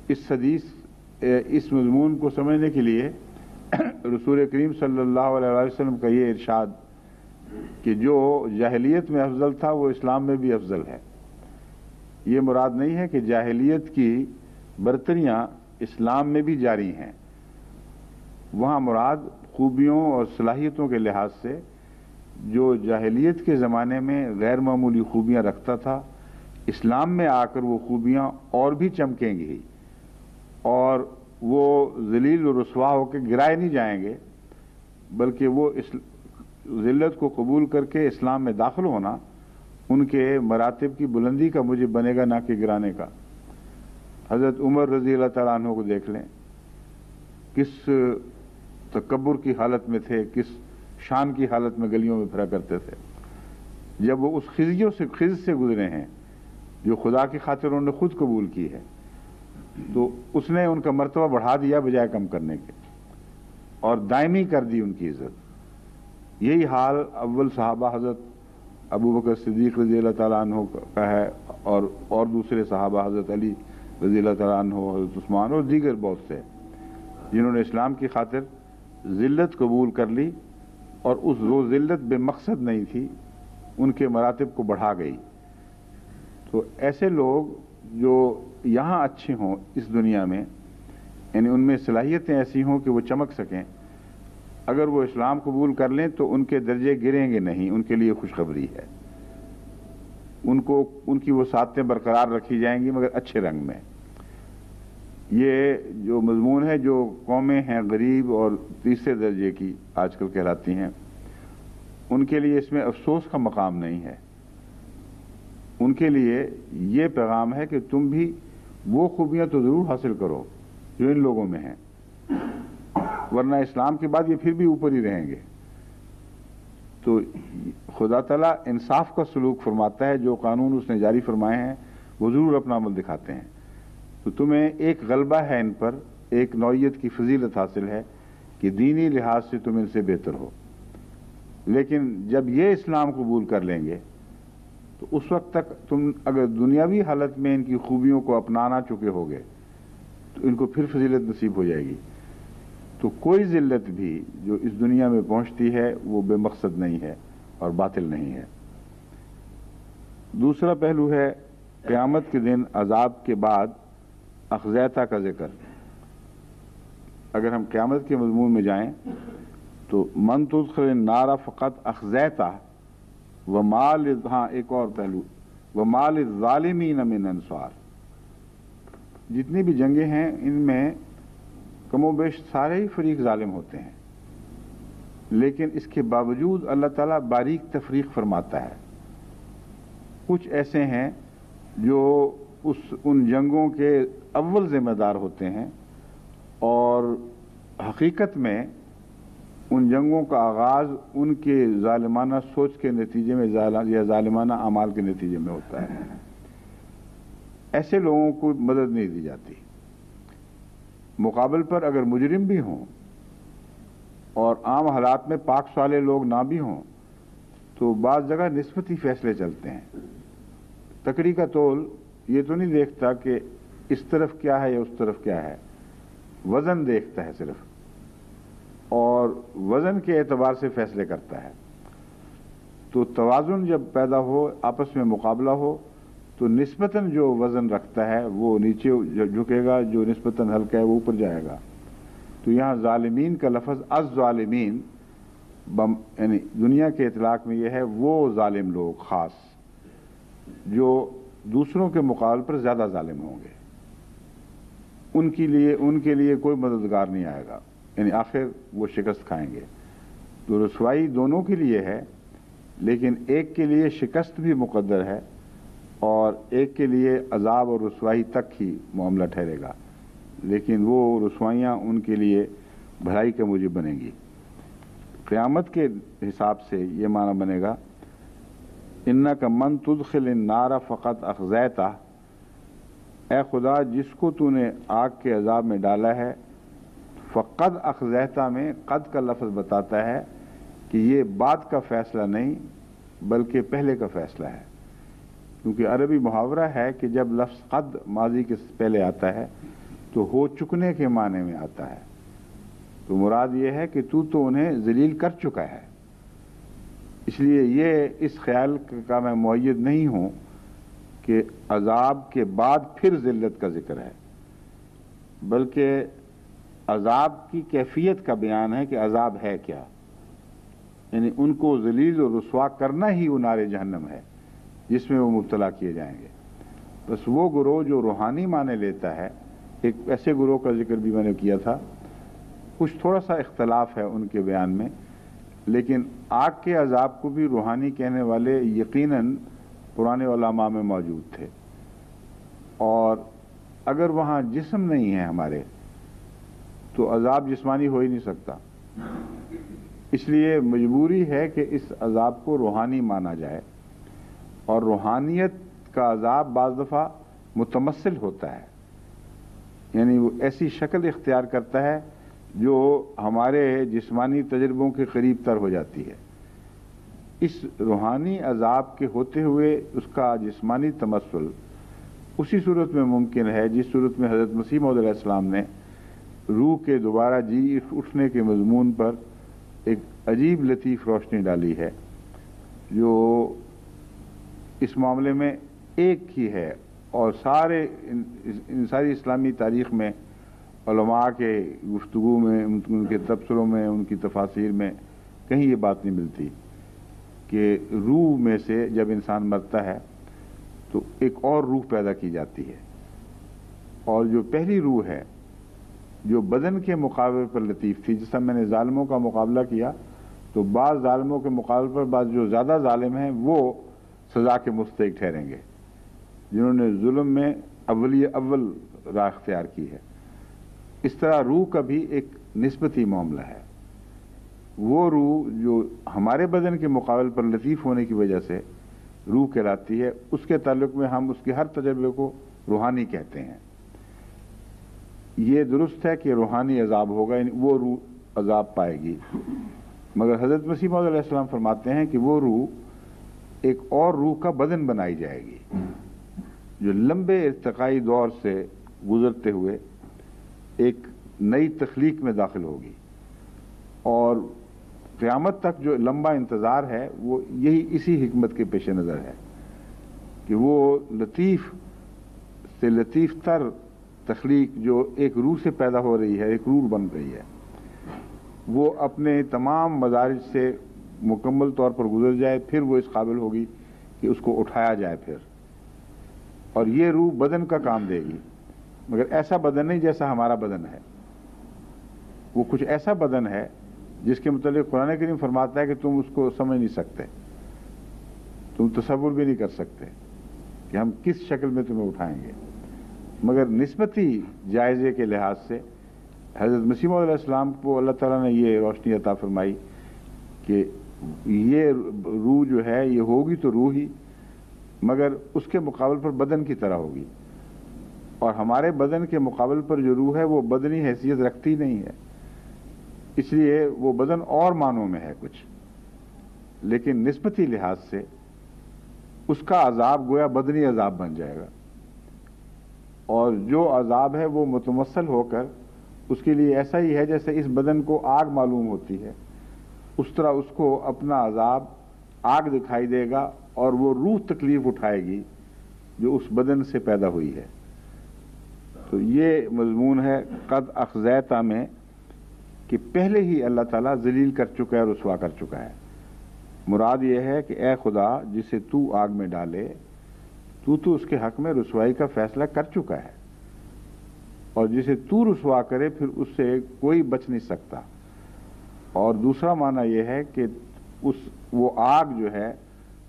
اس مضمون کو سمجھنے کے لیے رسول کریم صلی اللہ علیہ وسلم کا یہ ارشاد کہ جو جاہلیت میں افضل تھا وہ اسلام میں بھی افضل ہے، یہ مراد نہیں ہے کہ جاہلیت کی برتریاں اسلام میں بھی جاری ہیں۔ وہاں مراد خوبیوں اور صلاحیتوں کے لحاظ سے جو جاہلیت کے زمانے میں غیر معمولی خوبیاں رکھتا تھا، اسلام میں آ کر وہ خوبیاں اور بھی چمکیں گی، اور وہ ذلیل و رسوا ہو کے گرائے نہیں جائیں گے، بلکہ وہ ذلت کو قبول کر کے اسلام میں داخل ہونا ان کے مراتب کی بلندی کا موجب بنے گا، نہ کہ گرانے کا۔ حضرت عمر رضی اللہ تعالیٰ عنہ کو دیکھ لیں، کس تکبر کی حالت میں تھے، کس شان کی حالت میں گلیوں میں پھرا کرتے تھے۔ جب وہ اس خز سے گزرے ہیں جو خدا کی خاطر انہوں نے خود قبول کی ہے، تو اس نے ان کا مرتبہ بڑھا دیا بجائے کم کرنے کے، اور دائمی کر دی ان کی عزت۔ یہی حال اول صحابہ حضرت ابو بکر صدیق رضی اللہ تعالیٰ عنہ کا ہے، اور دوسرے صحابہ حضرت علی رضی اللہ تعالیٰ عنہ، حضرت عثمان اور دیگر بہت سے، جنہوں نے اسلام کی خاطر ذلت قبول کر لی، اور اس وہ ذلت بے مقصد نہیں تھی، ان کے مراتب کو بڑھا گئی۔ تو ایسے لوگ جو یہاں اچھے ہوں اس دنیا میں، یعنی ان میں صلاحیتیں ایسی ہوں کہ وہ چمک سکیں، اگر وہ اسلام قبول کر لیں تو ان کے درجے گریں گے نہیں، ان کے لیے خوشخبری ہے۔ ان کی وسعتیں برقرار رکھی جائیں گی، مگر اچھے رنگ میں۔ یہ جو مضمون ہے، جو قومیں ہیں غریب اور تیسرے درجے کی آج کل کہلاتی ہیں، ان کے لیے اس میں افسوس کا مقام نہیں ہے۔ ان کے لیے یہ پیغام ہے کہ تم بھی وہ خوبیاں تو ضرور حاصل کرو جو ان لوگوں میں ہیں، ورنہ اسلام کے بعد یہ پھر بھی اوپر ہی رہیں گے۔ تو خدا تعالیٰ انصاف کا سلوک فرماتا ہے، جو قانون اس نے جاری فرمائے ہیں وہ ضرور اپنا عمل دکھاتے ہیں۔ تو تمہیں ایک غلبہ ہے ان پر، ایک نوعیت کی فضیلت حاصل ہے کہ دینی لحاظ سے تم ان سے بہتر ہو، لیکن جب یہ اسلام قبول کر لیں گے تو اس وقت تک تم اگر دنیاوی حالت میں ان کی خوبیوں کو اپنانا چکے ہوگے تو ان کو پھر فضیلت نصیب ہو جائے گی۔ تو کوئی ذلت بھی جو اس دنیا میں پہنچتی ہے وہ بے مقصد نہیں ہے اور باطل نہیں ہے۔ دوسرا پہلو ہے قیامت کے دن عذاب کے بعد اخذیتا کا ذکر۔ اگر ہم قیامت کے مضمون میں جائیں تو من تدخل النار فقط اخذیتا ومال، ہاں ایک اور پہلو، ومال الظالمین من انصار۔ جتنی بھی جنگیں ہیں ان میں کم و بیش سارے ہی فریق ظالم ہوتے ہیں، لیکن اس کے باوجود اللہ تعالیٰ باریک تفریق فرماتا ہے۔ کچھ ایسے ہیں جو ان جنگوں کے اول ذمہ دار ہوتے ہیں، اور حقیقت میں ان جنگوں کا آغاز ان کے ظالمانہ سوچ کے نتیجے میں یا ظالمانہ اعمال کے نتیجے میں ہوتا ہے۔ ایسے لوگوں کو مدد نہیں دی جاتی. مقابل پر اگر مجرم بھی ہوں اور عام حالات میں پاک صالح لوگ نہ بھی ہوں تو بعض جگہ نسبتی فیصلے چلتے ہیں. تکڑی کا تول یہ تو نہیں دیکھتا کہ اس طرف کیا ہے یا اس طرف کیا ہے، وزن دیکھتا ہے صرف، اور وزن کے اعتبار سے فیصلے کرتا ہے. تو توازن جب پیدا ہو، آپس میں مقابلہ ہو، تو نسبتاً جو وزن رکھتا ہے وہ نیچے جھکے گا، جو نسبتاً ہلکا ہے وہ اوپر جائے گا. تو یہاں ظالمین کا لفظ الظالمین یعنی دنیا کے اطلاق میں یہ ہے وہ ظالم لوگ خاص جو دوسروں کے مقابل پر زیادہ ظالم ہوں گے. ان کے لیے کوئی مددگار نہیں آئے گا، یعنی آخر وہ شکست کھائیں گے. تو رسوائی دونوں کے لیے ہے، لیکن ایک کے لیے شکست بھی مقدر ہے اور ایک کے لیے عذاب اور رسوائی تک ہی معاملہ ٹھہرے گا، لیکن وہ رسوائیاں ان کے لیے بھلائی کا موجب بنیں گی. قیامت کے حساب سے یہ معنی بنے گا انک من تدخل النار فقط اخزیتہ، اے خدا جس کو تو نے آگ کے عذاب میں ڈالا ہے. فقط اخزیتہ میں قد کا لفظ بتاتا ہے کہ یہ بعد کا فیصلہ نہیں بلکہ پہلے کا فیصلہ ہے، کیونکہ عربی محاورہ ہے کہ جب لفظ قد ماضی کے پہلے آتا ہے تو ہو چکنے کے معنی میں آتا ہے. تو مراد یہ ہے کہ تو انہیں ذلیل کر چکا ہے. اس لیے یہ اس خیال کا میں مؤید نہیں ہوں کہ عذاب کے بعد پھر ذلت کا ذکر ہے، بلکہ عذاب کی کیفیت کا بیان ہے کہ عذاب ہے کیا. یعنی ان کو ذلیل و رسوا کرنا ہی وہ نار جہنم ہے جس میں وہ مبتلا کیے جائیں گے. بس وہ گروہ جو روحانی معنی لیتا ہے، ایک ایسے گروہ کا ذکر بھی میں نے کیا تھا، کچھ تھوڑا سا اختلاف ہے ان کے بیان میں، لیکن آگ کے عذاب کو بھی روحانی کہنے والے یقیناً پرانے علماء میں موجود تھے. اور اگر وہاں جسم نہیں ہے ہمارے تو عذاب جسمانی ہو ہی نہیں سکتا. اس لیے مجبوری ہے کہ اس عذاب کو روحانی مانا جائے، اور روحانیت کا عذاب بعض دفعہ متمثل ہوتا ہے، یعنی وہ ایسی شکل اختیار کرتا ہے جو ہمارے جسمانی تجربوں کے قریب تر ہو جاتی ہے. اس روحانی عذاب کے ہوتے ہوئے اس کا جسمانی تمثل اسی صورت میں ممکن ہے جس صورت میں حضرت مسیح موعود علیہ السلام نے روح کے دوبارہ جی اٹھنے کے مضمون پر ایک عجیب لطیف روشنی ڈالی ہے، جو اس معاملے میں ایک ہی ہے اور ساری اسلامی تاریخ میں علماء کے گفتگو میں، ان کے تبصروں میں، ان کی تفاسیر میں کہیں یہ بات نہیں ملتی کہ روح میں سے جب انسان مرتا ہے تو ایک اور روح پیدا کی جاتی ہے، اور جو پہلی روح ہے جو بدن کے مقابلے پر لطیف تھی. جس طرح میں نے ظالموں کا مقابلہ کیا تو بعض ظالموں کے مقابلے پر بعض جو زیادہ ظالم ہیں وہ سزا کے مستحق ٹھہریں گے، جنہوں نے ظلم میں اول راہ اختیار کی ہے. اس طرح روح کا بھی ایک نسبتی معاملہ ہے. وہ روح جو ہمارے بدن کے مقابل پر لطیف ہونے کی وجہ سے روح کہلاتی ہے، اس کے تعلق میں ہم اس کے ہر تجربے کو روحانی کہتے ہیں. یہ درست ہے کہ روحانی عذاب ہوگا، یعنی وہ روح عذاب پائے گی، مگر حضرت مسیح موعود علیہ السلام فرماتے ہیں کہ وہ روح ایک اور روح کا بدن بنائی جائے گی جو لمبے ارتقائی دور سے گزرتے ہوئے ایک نئی تخلیق میں داخل ہوگی. اور قیامت تک جو لمبا انتظار ہے وہ یہی اسی حکمت کے پیش نظر ہے کہ وہ لطیف سے لطیف تر تخلیق جو ایک روح سے پیدا ہو رہی ہے، ایک روح بن رہی ہے، وہ اپنے تمام مدارج سے مکمل طور پر گزر جائے، پھر وہ اس قابل ہوگی کہ اس کو اٹھایا جائے پھر. اور یہ روح بدن کا کام دے گی، مگر ایسا بدن نہیں جیسا ہمارا بدن ہے. وہ کچھ ایسا بدن ہے جس کے متعلق قرآن کریم فرماتا ہے کہ تم اس کو سمجھ نہیں سکتے، تم تصور بھی نہیں کر سکتے کہ ہم کس شکل میں تمہیں اٹھائیں گے. مگر نسبتی جائزے کے لحاظ سے حضرت مسیح موعود علیہ السلام کو اللہ تعالیٰ نے یہ روشنی عطا فرمائی کہ یہ روح جو ہے یہ ہوگی تو روح ہی، مگر اس کے مقابل پر بدن کی طرح ہوگی. اور ہمارے بدن کے مقابل پر جو روح ہے وہ بدنی حیثیت رکھتی نہیں ہے، اس لیے وہ بدن اور معنوں میں ہے کچھ، لیکن نسبتی لحاظ سے اس کا عذاب گویا بدنی عذاب بن جائے گا، اور جو عذاب ہے وہ متمثل ہو کر اس کے لیے ایسا ہی ہے جیسے اس بدن کو آگ معلوم ہوتی ہے، اس طرح اس کو اپنا عذاب آگ دکھائی دے گا، اور وہ روح تکلیف اٹھائے گی جو اس بدن سے پیدا ہوئی ہے۔ تو یہ مضمون ہے قد اخزیتا میں، کہ پہلے ہی اللہ تعالیٰ ذلیل کر چکا ہے، رسوا کر چکا ہے۔ مراد یہ ہے کہ اے خدا، جسے تو آگ میں ڈالے تو اس کے حق میں رسوائی کا فیصلہ کر چکا ہے، اور جسے تو رسوا کرے پھر اس سے کوئی بچ نہیں سکتا۔ اور دوسرا معنی یہ ہے کہ وہ آگ جو ہے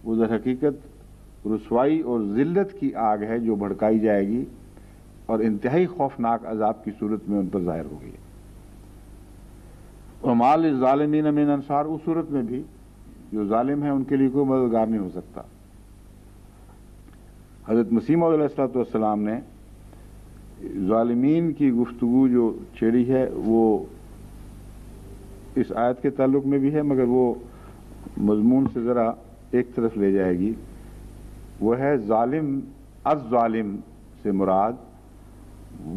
وہ در حقیقت رسوائی اور ذلت کی آگ ہے جو بھڑکائی جائے گی اور انتہائی خوفناک عذاب کی صورت میں ان پر ظاہر ہوگی۔ وَمَا لِلظَّالِمِينَ مِنْ أَنصَارٍ، اس صورت میں بھی جو ظالم ہیں ان کے لیے کوئی مددگار نہیں ہو سکتا۔ حضرت مسیح موعود علیہ السلام نے ظالمین کی گفتگو جو چھیڑی ہے وہ اس آیت کے تعلق میں بھی ہے، مگر وہ مضمون سے ذرا ایک طرف لے جائے گی۔ وہ ہے ظالم، الظالم سے مراد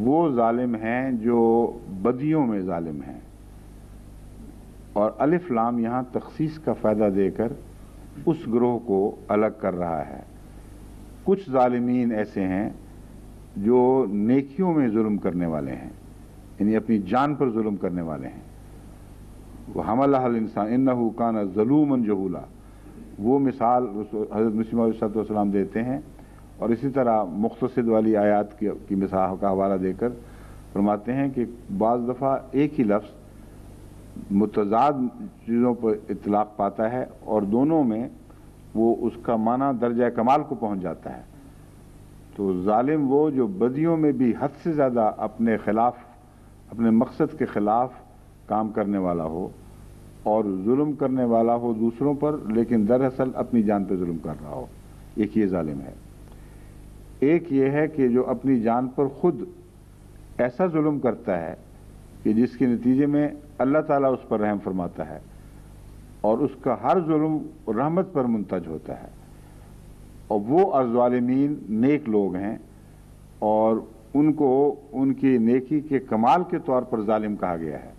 وہ ظالم ہیں جو بدیوں میں ظالم ہیں، اور الف لام یہاں تخصیص کا فائدہ دے کر اس گروہ کو الگ کر رہا ہے۔ کچھ ظالمین ایسے ہیں جو نیکیوں میں ظلم کرنے والے ہیں، یعنی اپنی جان پر ظلم کرنے والے ہیں۔ وَحَمَلَهَا الْإِنسَانُ إِنَّهُ كَانَ ظَلُومًا جَهُولًا، وہ مثال حضرت مسیح علیہ السلام دیتے ہیں، اور اسی طرح مختصد والی آیات کی مثال کا حوالہ دے کر فرماتے ہیں کہ بعض دفعہ ایک ہی لفظ متضاد چیزوں پر اطلاق پاتا ہے، اور دونوں میں وہ اس کا معنی درجہ کمال کو پہنچ جاتا ہے۔ تو ظالم وہ جو بدیوں میں بھی حد سے زیادہ اپنے خلاف، اپنے مقصد کے خلاف کام کرنے والا ہو، اور ظلم کرنے والا ہو دوسروں پر، لیکن دراصل اپنی جان پہ ظلم کر رہا ہو، ایک یہ ظالم ہے۔ ایک یہ ہے کہ جو اپنی جان پر خود ایسا ظلم کرتا ہے کہ جس کے نتیجے میں اللہ تعالیٰ اس پر رحم فرماتا ہے، اور اس کا ہر ظلم رحمت پر منتج ہوتا ہے، اور وہ الظالمین نیک لوگ ہیں، اور ان کو ان کی نیکی کے کمال کے طور پر ظالم کہا گیا ہے۔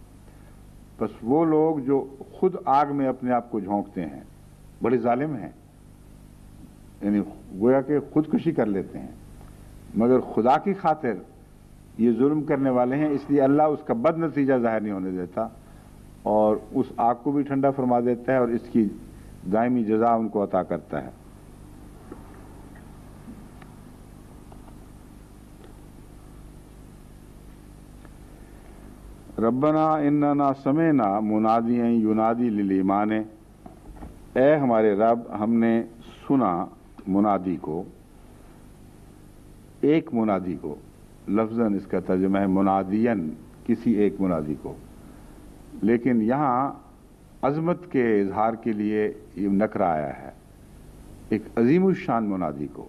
بس وہ لوگ جو خود آگ میں اپنے آپ کو جھونکتے ہیں بڑے ظالم ہیں، یعنی گویا کہ خودکشی کر لیتے ہیں، مگر خدا کی خاطر یہ ظلم کرنے والے ہیں، اس لیے اللہ اس کا بد نتیجہ ظاہر نہیں ہونے دیتا، اور اس آگ کو بھی ٹھنڈا فرما دیتا ہے، اور اس کی دائمی جزا ان کو عطا کرتا ہے۔ ربنا اننا سمعنا منادیا ینادی للایمان، اے ہمارے رب ہم نے سنا منادی کو، ایک منادی کو، لفظاً اس کا ترجمہ ہے منادین، کسی ایک منادی کو، لیکن یہاں عظمت کے اظہار کے لیے یہ نکرہ آیا ہے، ایک عظیم الشان منادی کو،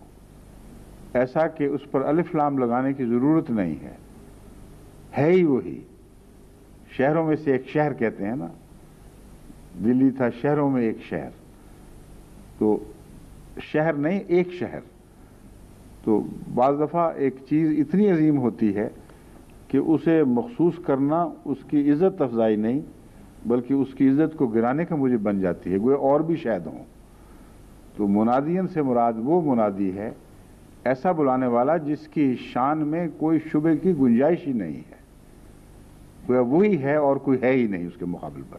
ایسا کہ اس پر الف لام لگانے کی ضرورت نہیں ہے ہی وہی۔ شہروں میں سے ایک شہر کہتے ہیں نا، دلی تھا شہروں میں ایک شہر، تو شہر نہیں ایک شہر۔ تو بعض دفعہ ایک چیز اتنی عظیم ہوتی ہے کہ اسے مخصوص کرنا اس کی عزت افزائی نہیں، بلکہ اس کی عزت کو گرانے کا موجب بن جاتی ہے، گویا اور بھی شاید ہوں۔ تو منادین سے مراد وہ منادی ہے ایسا بلانے والا جس کی شان میں کوئی شبہ کی گنجائش ہی نہیں ہے، گویا وہی ہے اور کوئی ہے ہی نہیں اس کے مقابل پر۔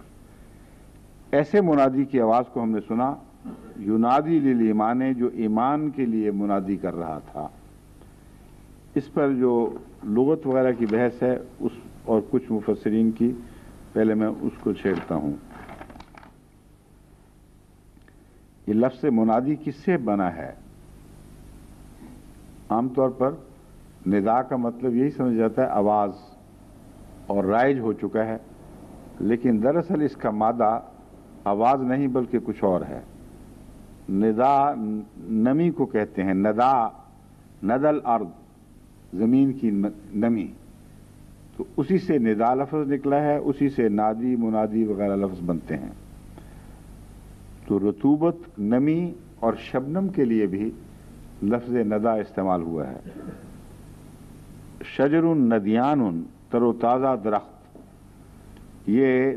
ایسے منادی کی آواز کو ہم نے سنا، ینادی للایمان، جو ایمان کے لیے منادی کر رہا تھا۔ اس پر جو لغت وغیرہ کی بحث ہے اس اور کچھ مفسرین کی، پہلے میں اس کو چھیڑتا ہوں۔ یہ لفظ منادی کس سے بنا ہے؟ عام طور پر ندا کا مطلب یہی سمجھ جاتا ہے آواز، اور رائج ہو چکا ہے، لیکن دراصل اس کا مادہ آواز نہیں بلکہ کچھ اور ہے۔ ندا نمی کو کہتے ہیں، ندا ندل ارض، زمین کی نمی، تو اسی سے ندا لفظ نکلا ہے، اسی سے نادی منادی وغیرہ لفظ بنتے ہیں۔ تو رطوبت، نمی اور شبنم کے لیے بھی لفظ ندا استعمال ہوا ہے۔ شجر ندیان، تر و تازہ درخت، یہ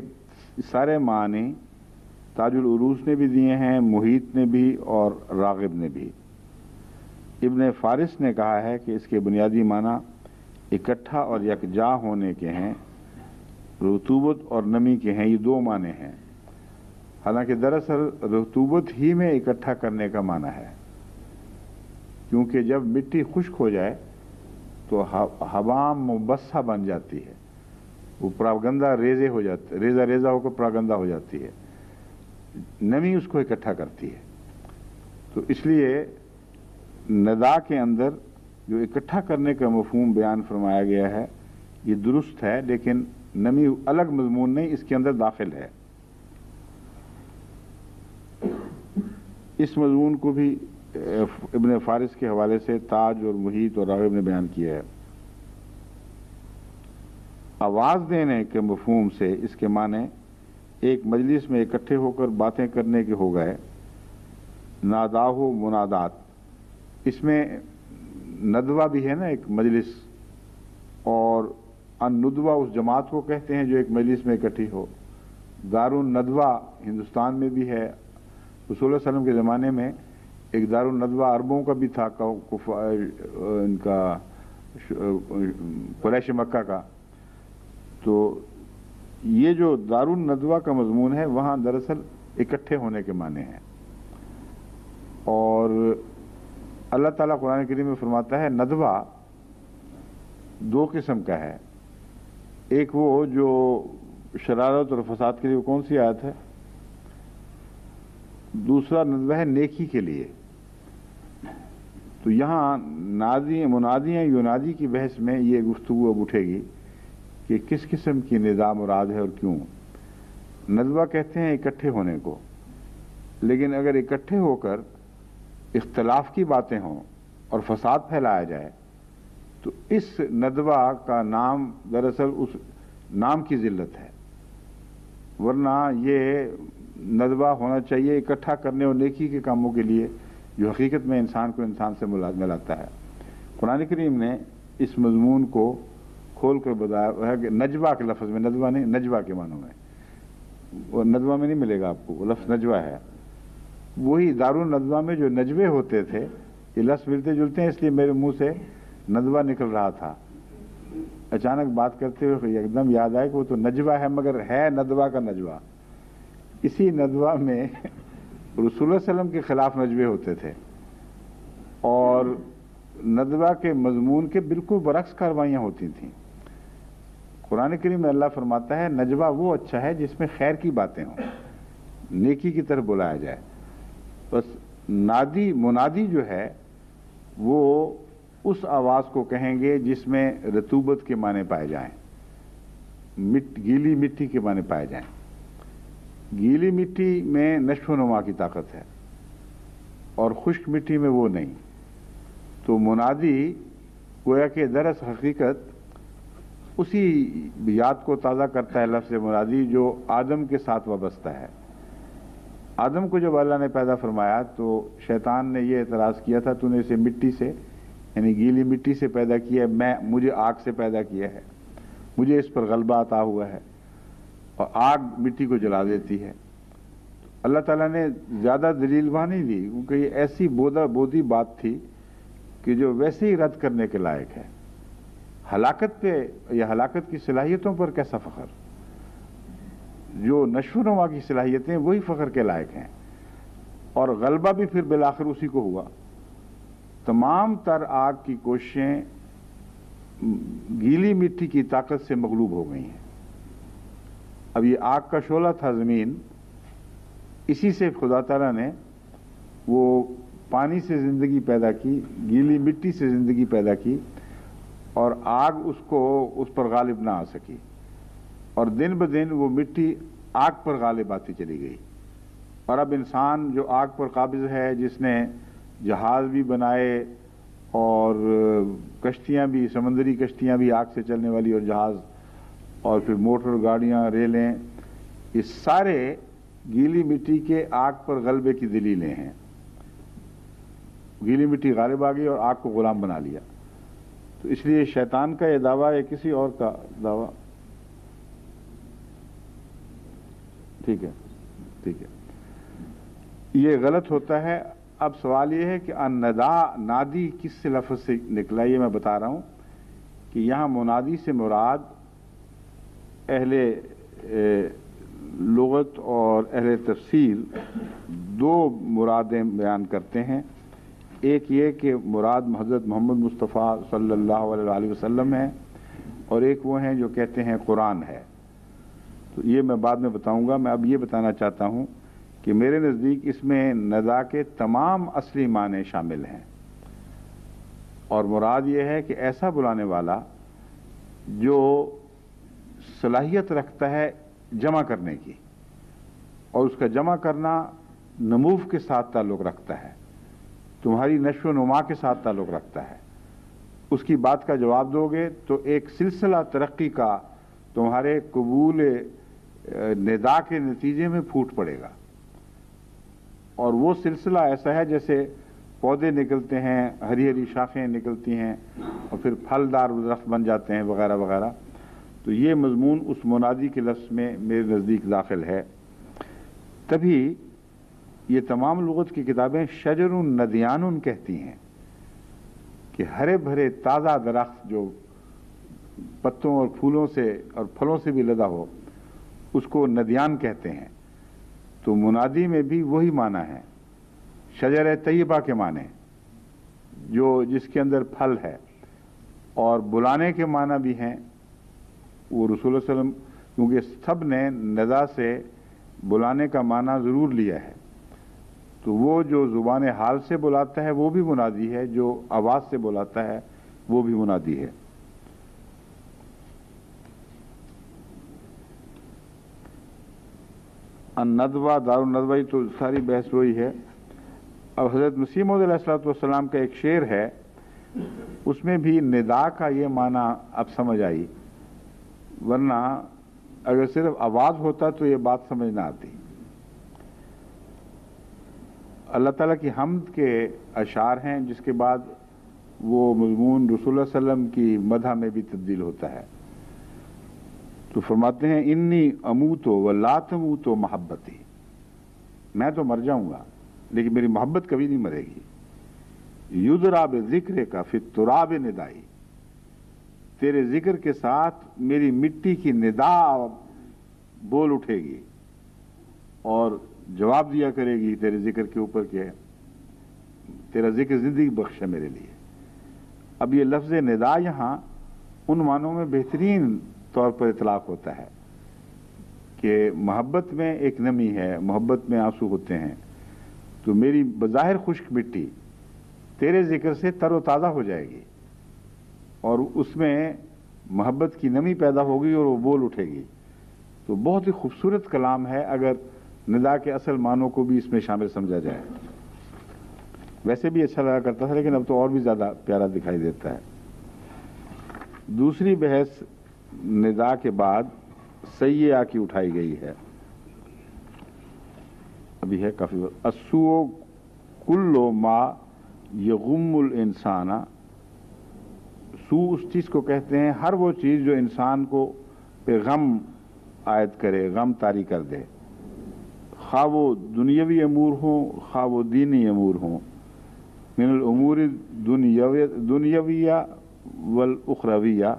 سارے معنی تاج العروض نے بھی دیے ہیں، محیط نے بھی اور راغب نے بھی۔ ابن فارس نے کہا ہے کہ اس کے بنیادی معنی اکٹھا اور یکجا ہونے کے ہیں، رطوبت اور نمی کے ہیں، یہ دو معنی ہیں۔ حالانکہ دراصل رطوبت ہی میں اکٹھا کرنے کا معنی ہے، کیونکہ جب مٹی خشک ہو جائے تو ہوا مبسہ بن جاتی ہے، وہ پراگندہ ریزے ہو جاتے، ریزہ ریزہ ہو کر پراگندہ ہو جاتی ہے، نمی اس کو اکٹھا کرتی ہے۔ تو اس لیے ندا کے اندر جو اکٹھا کرنے کا مفہوم بیان فرمایا گیا ہے یہ درست ہے، لیکن نمی الگ مضمون نہیں، اس کے اندر داخل ہے۔ اس مضمون کو بھی ابن فارس کے حوالے سے تاج اور محیط اور راغب نے بیان کیا ہے۔ آواز دینے کے مفہوم سے اس کے معنی ایک مجلس میں اکٹھے ہو کر باتیں کرنے کے ہو گئے، ناداہو منادات، اس میں ندوہ بھی ہے نا ایک مجلس، اور الندوہ اس جماعت کو کہتے ہیں جو ایک مجلس میں اکٹھی ہو۔ دار الندوہ ہندوستان میں بھی ہے، رسول اللہ علیہ وسلم کے زمانے میں ایک دار الندوہ عربوں کا بھی تھا، ان کا قریش مکہ کا۔ تو یہ جو دار الندوہ کا مضمون ہے وہاں دراصل اکٹھے ہونے کے معنی ہیں۔ اور اللہ تعالیٰ قرآن کریم میں فرماتا ہے ندوہ دو قسم کا ہے، ایک وہ جو شرارت اور فساد کے لیے، وہ کون سی آیت ہے؟ دوسرا ندوہ ہے نیکی کے لیے۔ تو یہاں منادی یونادی کی بحث میں یہ گفتگو اب اٹھے گی کہ کس قسم کی ندا مراد ہے اور کیوں۔ ندوہ کہتے ہیں اکٹھے ہونے کو، لیکن اگر اکٹھے ہو کر اختلاف کی باتیں ہوں اور فساد پھیلایا جائے تو اس ندوہ کا نام دراصل اس نام کی ذلت ہے، ورنہ یہ ندوہ ہونا چاہیے اکٹھا کرنے اور نیکی کے کاموں کے لیے جو حقیقت میں انسان کو انسان سے ملاتا ہے۔ قرآن کریم نے اس مضمون کو کھول کر بتایا ہے کہ نجوہ کے لفظ میں، ندوہ نہیں، نجوہ کے معنوں میں، وہ ندوہ میں نہیں ملے گا آپ کو، وہ لفظ نجوہ ہے۔ وہی دار الندوہ میں جو نجوے ہوتے تھے، یہ لفظ ملتے جلتے ہیں، اس لیے میرے منہ سے ندوہ نکل رہا تھا۔ اچانک بات کرتے ہوئے ایک دم یاد آئے کہ وہ تو نجوہ ہے، مگر ہے ندوہ کا نجوہ۔ اسی ندوہ میں رسول اللہ صلی اللہ علیہ وسلم کے خلاف نجوے ہوتے تھے، اور ندوہ کے مضمون کے بالکل برعکس کاروائیاں ہوتی تھیں۔ قرآن کریم میں اللہ فرماتا ہے نجوہ وہ اچھا ہے جس میں خیر کی باتیں ہوں، نیکی کی طرف بلایا جائے۔ بس نادی منادی جو ہے وہ اس آواز کو کہیں گے جس میں رطوبت کے معنی پائے جائیں، گیلی مٹی کے معنی پائے جائیں۔ گیلی مٹی میں نشو و نما کی طاقت ہے اور خشک مٹی میں وہ نہیں۔ تو منادی گویا کہ درس حقیقت اسی یاد کو تازہ کرتا ہے لفظ منادی جو آدم کے ساتھ وابستہ ہے۔ آدم کو جب اللہ نے پیدا فرمایا تو شیطان نے یہ اعتراض کیا تھا تو نے اسے مٹی سے، یعنی گیلی مٹی سے پیدا کیا ہے، مجھے آگ سے پیدا کیا ہے، مجھے اس پر غلبہ عطا ہوا ہے، اور آگ مٹی کو جلا دیتی ہے۔ اللہ تعالیٰ نے زیادہ دلیل وہاں نہیں دی، کیونکہ یہ ایسی بودی بات تھی کہ جو ویسے ہی رد کرنے کے لائق ہے۔ ہلاکت پہ یا ہلاکت کی صلاحیتوں پر کیسا فخر؟ جو نشو و نما کی صلاحیتیں وہی فخر کے لائق ہیں، اور غلبہ بھی پھر بالآخر اسی کو ہوا۔ تمام تر آگ کی کوششیں گیلی مٹی کی طاقت سے مغلوب ہو گئی ہیں۔ اب یہ آگ کا شعلہ تھا زمین، اسی سے خدا تعالیٰ نے وہ پانی سے زندگی پیدا کی، گیلی مٹی سے زندگی پیدا کی، اور آگ اس پر غالب نہ آ سکی، اور دن بدن وہ مٹی آگ پر غالب آتی چلی گئی۔ اور اب انسان جو آگ پر قابض ہے، جس نے جہاز بھی بنائے اور کشتیاں بھی، سمندری کشتیاں بھی آگ سے چلنے والی اور جہاز، اور پھر موٹر گاڑیاں، ریلیں، یہ سارے گیلی مٹی کے آگ پر غلبے کی دلیلیں ہیں۔ گیلی مٹی غالب آ گئی اور آگ کو غلام بنا لیا۔ تو اس لیے شیطان کا یہ دعویٰ یا کسی اور کا دعویٰ، ٹھیک ہے ٹھیک ہے، یہ غلط ہوتا ہے۔ اب سوال یہ ہے کہ الندا، نادی کس سے لفظ سے نکلا، یہ میں بتا رہا ہوں کہ یہاں منادی سے مراد اہل لغت اور اہل تفسیر دو مرادیں بیان کرتے ہیں۔ ایک یہ کہ مراد حضرت محمد مصطفیٰ صلی اللہ علیہ وسلم ہے، اور ایک وہ ہیں جو کہتے ہیں قرآن ہے۔ تو یہ میں بعد میں بتاؤں گا۔ میں اب یہ بتانا چاہتا ہوں کہ میرے نزدیک اس میں ندا کے تمام اصلی معنی شامل ہیں، اور مراد یہ ہے کہ ایسا بلانے والا جو صلاحیت رکھتا ہے جمع کرنے کی، اور اس کا جمع کرنا نمو کے ساتھ تعلق رکھتا ہے، تمہاری نشو و نما کے ساتھ تعلق رکھتا ہے۔ اس کی بات کا جواب دو گے تو ایک سلسلہ ترقی کا تمہارے قبول ندا کے نتیجے میں پھوٹ پڑے گا، اور وہ سلسلہ ایسا ہے جیسے پودے نکلتے ہیں، ہری ہری شاخیں نکلتی ہیں اور پھر پھلدار درخت بن جاتے ہیں وغیرہ وغیرہ۔ تو یہ مضمون اس منادی کے لفظ میں میرے نزدیک داخل ہے۔ تبھی یہ تمام لغت کی کتابیں شجر ندیان کہتی ہیں کہ ہرے بھرے تازہ درخت جو پتوں اور پھولوں سے اور پھلوں سے بھی لدا ہو، اس کو ندیان کہتے ہیں۔ تو منادی میں بھی وہی معنی ہے، شجر طیبہ کے معنی، جو جس کے اندر پھل ہے، اور بلانے کے معنی بھی ہیں۔ وہ رسول اللہ علیہ وسلم، کیونکہ سب نے ندا سے بلانے کا معنی ضرور لیا ہے، تو وہ جو زبان حال سے بلاتا ہے وہ بھی منادی ہے، جو آواز سے بلاتا ہے وہ بھی منادی ہے۔ الندوہ، دار الندوہ، تو ساری بحث وہی ہے۔ اب حضرت مسیح موعود علیہ الصلوۃ والسلام کا ایک شعر ہے، اس میں بھی ندا کا یہ معنی اب سمجھ آئی، ورنہ اگر صرف آواز ہوتا تو یہ بات سمجھ نہ آتی۔ اللہ تعالیٰ کی حمد کے اشعار ہیں جس کے بعد وہ مضمون رسول اللہ صلی اللہ علیہ وسلم کی مدح میں بھی تبدیل ہوتا ہے۔ تو فرماتے ہیں انی اموت ولا تموت محبتی، میں تو مر جاؤں گا لیکن میری محبت کبھی نہیں مرے گی۔ یدرا بذکر کا فی التراب ندائی، تیرے ذکر کے ساتھ میری مٹی کی ندا بول اٹھے گی اور جواب دیا کرے گی تیرے ذکر کے اوپر کہ تیرا ذکر زندگی بخش ہے میرے لیے۔ اب یہ لفظ ندا یہاں ان معنوں میں بہترین طور پر اطلاق ہوتا ہے کہ محبت میں ایک نمی ہے، محبت میں آنسو ہوتے ہیں، تو میری بظاہر خشک مٹی تیرے ذکر سے تر و تازہ ہو جائے گی، اور اس میں محبت کی نمی پیدا ہوگی اور وہ بول اٹھے گی۔ تو بہت ہی خوبصورت کلام ہے اگر ندا کے اصل معنوں کو بھی اس میں شامل سمجھا جائے۔ ویسے بھی اچھا لگا کرتا تھا لیکن اب تو اور بھی زیادہ پیارا دکھائی دیتا ہے۔ دوسری بحث ندا کے بعد سیئہ کی اٹھائی گئی ہے، ابھی ہے کافی وقت۔ السوء کل ما یغم الانسان، سوء اس چیز کو کہتے ہیں ہر وہ چیز جو انسان کو پہ غم عائد کرے، غم طاری کر دے، خواہ وہ دنیاوی امور ہوں خواہ وہ دینی امور ہوں، من الامور دنیاویہ والاخرویہ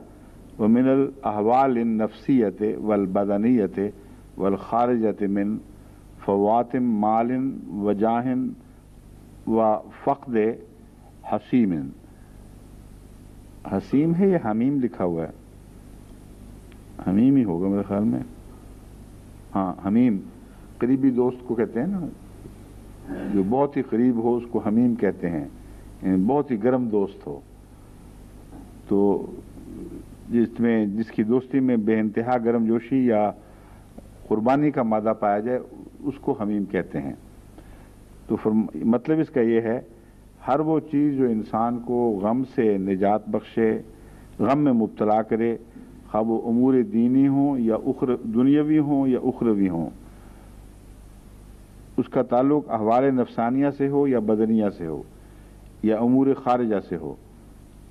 ومن الاحوال النفسیۃ والبدنیۃ والخارجۃ من فوات مال وجاہ وفقد حسیم۔ حسیم ہے یا حمیم لکھا ہوا ہے؟ حمیم ہی ہوگا میرے خیال میں، ہاں حمیم، قریبی دوست کو کہتے ہیں نا، جو بہت ہی قریب ہو اس کو حمیم کہتے ہیں، یعنی بہت ہی گرم دوست ہو۔ تو جس کی دوستی میں بے انتہا گرم جوشی یا قربانی کا مادہ پایا جائے اس کو حمیم کہتے ہیں۔ تو مطلب اس کا یہ ہے ہر وہ چیز جو انسان کو غم سے نجات بخشے، غم میں مبتلا کرے، خواہ وہ امور دینی ہوں یا دنیاوی ہوں یا اخروی ہوں، اس کا تعلق احوال نفسانیہ سے ہو یا بدنیہ سے ہو یا امور خارجہ سے ہو،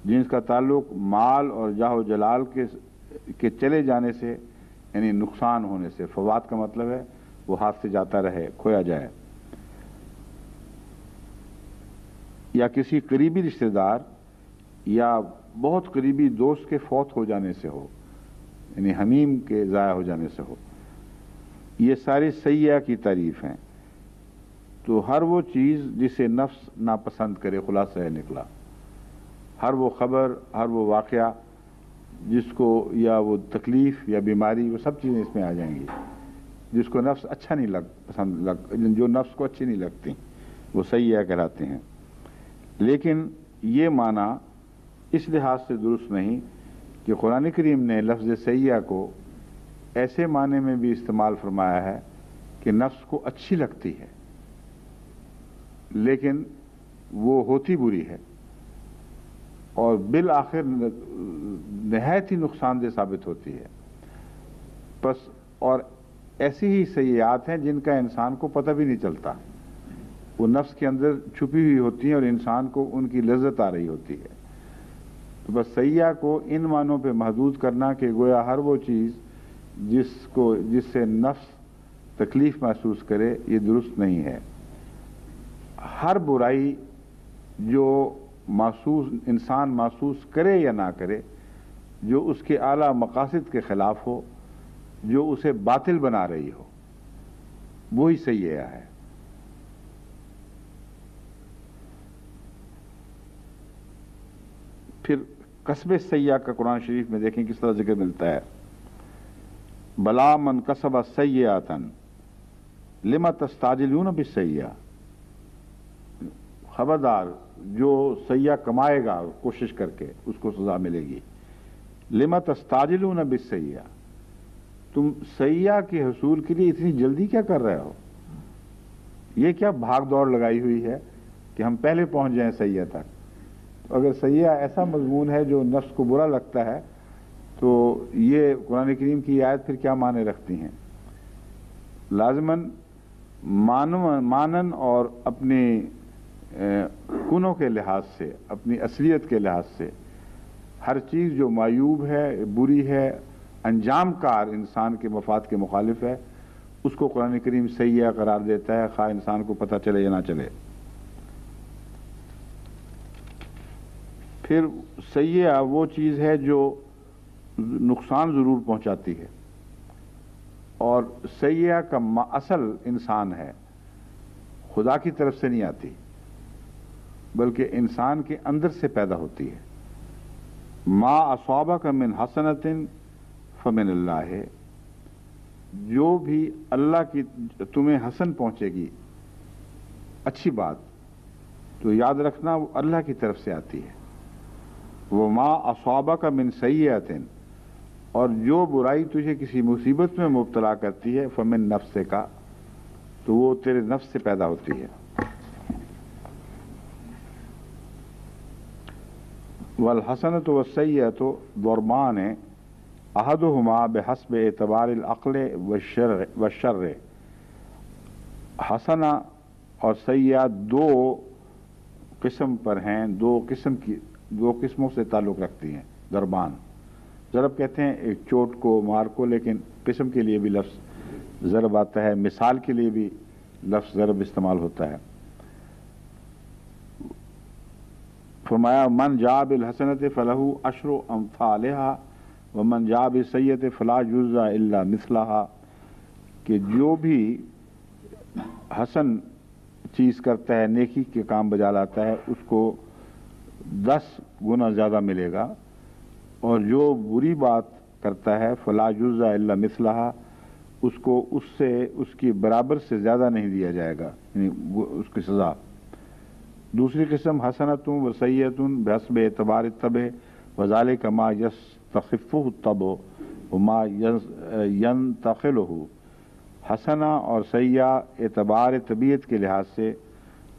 جن کا تعلق مال اور جاہ و جلال کے چلے جانے سے، یعنی نقصان ہونے سے، فوات کا مطلب ہے وہ ہاتھ سے جاتا رہے، کھویا جائے، یا کسی قریبی رشتہ دار یا بہت قریبی دوست کے فوت ہو جانے سے ہو، یعنی حمیم کے ضائع ہو جانے سے ہو، یہ ساری سیئہ کی تعریف ہیں۔ تو ہر وہ چیز جسے نفس ناپسند کرے، خلاصہ ہے نکلا، ہر وہ خبر، ہر وہ واقعہ جس کو، یا وہ تکلیف یا بیماری، وہ سب چیزیں اس میں آ جائیں گی جس کو نفس اچھا نہیں پسند جو نفس کو اچھی نہیں لگتی، وہ سیئہ کہلاتے ہیں۔ لیکن یہ معنی اس لحاظ سے درست نہیں کہ قرآن کریم نے لفظ سیئہ کو ایسے معنی میں بھی استعمال فرمایا ہے کہ نفس کو اچھی لگتی ہے لیکن وہ ہوتی بری ہے اور بالآخر نہایت ہی نقصان دہ ثابت ہوتی ہے۔ بس اور ایسی ہی سیئات ہیں جن کا انسان کو پتہ بھی نہیں چلتا، وہ نفس کے اندر چھپی ہوئی ہوتی ہیں اور انسان کو ان کی لذت آ رہی ہوتی ہے۔ تو بس سیئہ کو ان معنوں پہ محدود کرنا کہ گویا ہر وہ چیز جس سے نفس تکلیف محسوس کرے، یہ درست نہیں ہے۔ ہر برائی جو انسان محسوس کرے یا نہ کرے، جو اس کے اعلیٰ مقاصد کے خلاف ہو، جو اسے باطل بنا رہی ہو، وہی سیئہ ہے۔ پھر کسب سیئہ کا قرآن شریف میں دیکھیں کس طرح ذکر ملتا ہے۔ بلا من کسب سیئۃ لم تستعجلون بالسیئہ، خبردار جو سیئہ کمائے گا کوشش کر کے اس کو سزا ملے گی۔ لم تستعجلون بالسیئہ، تم سیئہ کے حصول کے لیے اتنی جلدی کیا کر رہے ہو؟ یہ کیا بھاگ دوڑ لگائی ہوئی ہے کہ ہم پہلے پہنچ جائیں سیئہ تک؟ اگر سیئہ ایسا مضمون ہے جو نفس کو برا لگتا ہے تو یہ قرآن کریم کی آیت پھر کیا معنی رکھتی ہیں؟ لازماً مانن اور اپنی کنوں کے لحاظ سے، اپنی اصلیت کے لحاظ سے، ہر چیز جو معیوب ہے، بری ہے، انجام کار انسان کے مفاد کے مخالف ہے، اس کو قرآن کریم سیئہ قرار دیتا ہے، خواہ انسان کو پتہ چلے یا نہ چلے۔ پھر سیئہ وہ چیز ہے جو نقصان ضرور پہنچاتی ہے، اور سیئہ کا اصل انسان ہے، خدا کی طرف سے نہیں آتی بلکہ انسان کے اندر سے پیدا ہوتی ہے۔ ما اصابک من حسنۃ فمن اللہ، جو بھی اللہ کی تمہیں حسن پہنچے گی، اچھی بات، تو یاد رکھنا وہ اللہ کی طرف سے آتی ہے۔ وما اصابک من سیئۃ، اور جو برائی تجھے کسی مصیبت میں مبتلا کرتی ہے، فمن نفسک، تو وہ تیرے نفس سے پیدا ہوتی ہے۔ والحسنۃ والسیئۃ ضربان احدہما بحسب اعتبار العقل والشر، حسنہ اور سیئہ دو قسم پر ہیں، دو قسموں سے تعلق رکھتی ہیں۔ ضربان، ضرب کہتے ہیں ایک چوٹ کو، مار کو، لیکن قسم کے لیے بھی لفظ ضرب آتا ہے، مثال کے لیے بھی لفظ ضرب استعمال ہوتا ہے۔ فرمایا من جاء بالحسنۃ فلہ عشر امثالھا ومن جاء بالسیئۃ فلا یجزی الا مثلھا، کہ جو بھی حسن چیز کرتا ہے، نیکی کے کام بجا لاتا ہے، اس کو 10 گنا زیادہ ملے گا، اور جو بری بات کرتا ہے فلا یجزی الا مثلھا، اس کو اس کی برابر سے زیادہ نہیں دیا جائے گا، یعنی اس کی سزا۔ دوسری قسم حسنۃ و سیئۃ بحسب اعتبار الطبع وذلک ما یستخفہ الطبع وما ینتقلہ، حسنہ اور سیئہ اعتبار طبیعت کے لحاظ سے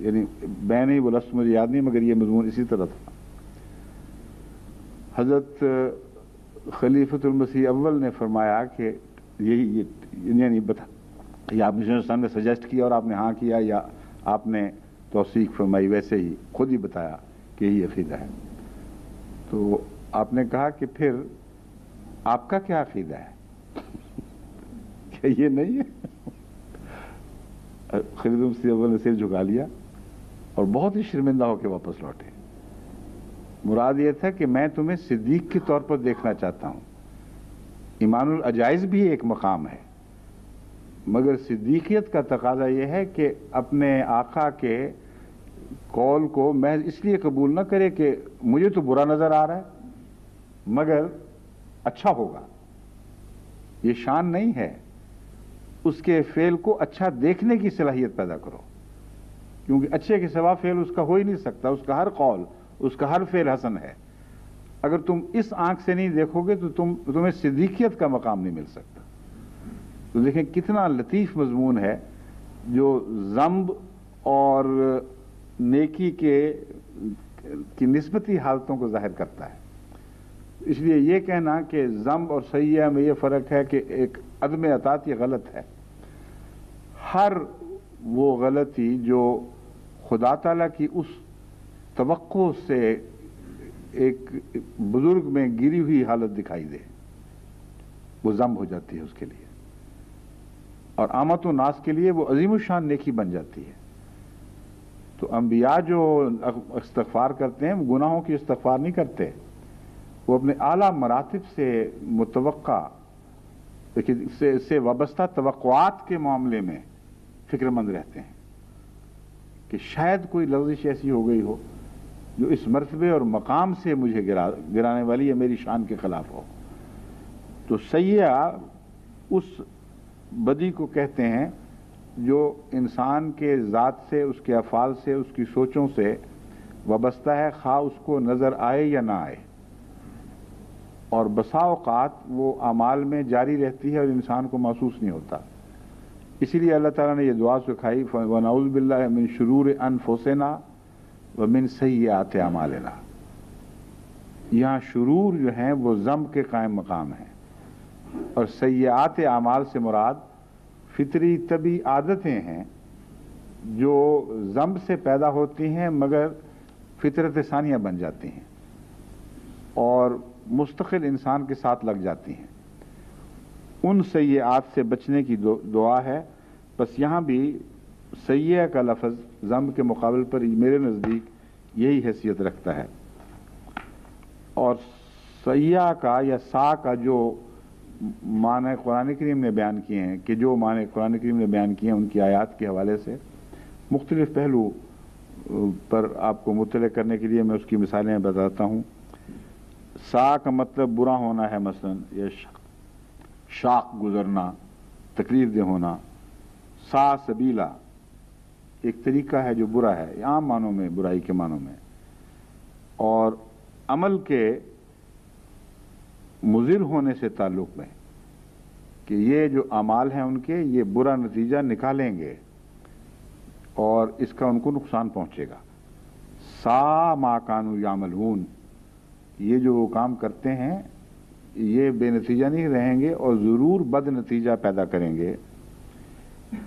یعنی میں نہیں بولا، مجھے یاد نہیں، مگر یہ مضمون اسی طرح تھا. حضرت خلیفۃ المسیح اول نے فرمایا کہ یہی یعنی یہ آپ نے سجیسٹ کیا اور آپ نے ہاں کیا یا آپ نے توثیق فرمائی، ویسے ہی خود ہی بتایا کہ یہی عقیدہ ہے. تو آپ نے کہا کہ پھر آپ کا کیا عقیدہ ہے؟ کیا یہ نہیں ہے؟ خلیفۃ المسیح اول نے سر جھکا لیا اور بہت ہی شرمندہ ہو کے واپس لوٹے. مراد یہ تھا کہ میں تمہیں صدیق کے طور پر دیکھنا چاہتا ہوں. ایمان العجائز بھی ایک مقام ہے، مگر صدیقیت کا تقاضا یہ ہے کہ اپنے آقا کے قول کو محض اس لیے قبول نہ کرے کہ مجھے تو برا نظر آ رہا ہے مگر اچھا ہوگا. یہ شان نہیں ہے. اس کے فعل کو اچھا دیکھنے کی صلاحیت پیدا کرو، کیونکہ اچھے کے سوا فعل اس کا ہو ہی نہیں سکتا. اس کا ہر قول، اس کا ہر فعل حسن ہے. اگر تم اس آنکھ سے نہیں دیکھو گے تو تمہیں صدیقیت کا مقام نہیں مل سکتا. تو دیکھیں کتنا لطیف مضمون ہے جو ذنب اور نیکی کی نسبتی حالتوں کو ظاہر کرتا ہے. اس لیے یہ کہنا کہ ذنب اور سیئہ میں یہ فرق ہے کہ ایک عدم اطاعت یہ غلط ہے. ہر وہ غلطی جو خدا تعالیٰ کی اس توقع سے ایک بزرگ میں گری ہوئی حالت دکھائی دے، وہ ذنب ہو جاتی ہے اس کے لیے، اور عامت و ناس کے لیے وہ عظیم الشان نیکی بن جاتی ہے. تو انبیاء جو استغفار کرتے ہیں وہ گناہوں کی استغفار نہیں کرتے، وہ اپنے اعلیٰ مراتب سے متوقع سے وابستہ توقعات کے معاملے میں فکر مند رہتے ہیں کہ شاید کوئی لغزش ایسی ہو گئی ہو جو اس مرتبے اور مقام سے مجھے گرانے والی ہے، میری شان کے خلاف ہو. تو سیئہ اس بدی کو کہتے ہیں جو انسان کے ذات سے، اس کے افعال سے، اس کی سوچوں سے وابستہ ہے، خواہ اس کو نظر آئے یا نہ آئے. اور بسا اوقات وہ اعمال میں جاری رہتی ہے اور انسان کو محسوس نہیں ہوتا. اسی لیے اللہ تعالیٰ نے یہ دعا سکھائی، وَنَعُوذُ بِاللَّهِ مِن شُرُورِ أَنفُسِنَا وَمِن سَيِّئَاتِ أَعْمَالِنَا. یہاں شرور جو ہیں وہ ذنب کے قائم مقام ہیں، اور سیئات اعمال سے مراد فطری طبی عادتیں ہیں جو ذنب سے پیدا ہوتی ہیں مگر فطرت ثانیہ بن جاتی ہیں اور مستقل انسان کے ساتھ لگ جاتی ہیں. ان سیئات سے بچنے کی دعا ہے. بس یہاں بھی سیئہ کا لفظ ذنب کے مقابل پر میرے نزدیک یہی حیثیت رکھتا ہے. اور سیئہ کا یا سا کا جو معنی قرآن کریم نے بیان کیے ہیں، کہ جو معنی قرآن کریم نے بیان کیے ہیں ان کی آیات کے حوالے سے مختلف پہلو پر آپ کو مطلع کرنے کے لیے میں اس کی مثالیں بتاتا ہوں. سا کا مطلب برا ہونا ہے، مثلا یا شاق گزرنا، تکلیف دہ ہونا. سا سبیلا ایک طریقہ ہے جو برا ہے، عام معنوں میں، برائی کے معنوں میں. اور عمل کے مضر ہونے سے تعلق میں کہ یہ جو اعمال ہیں ان کے یہ برا نتیجہ نکالیں گے اور اس کا ان کو نقصان پہنچے گا. سا ما کانوا یعملون، یہ جو وہ کام کرتے ہیں یہ بے نتیجہ نہیں رہیں گے اور ضرور بد نتیجہ پیدا کریں گے.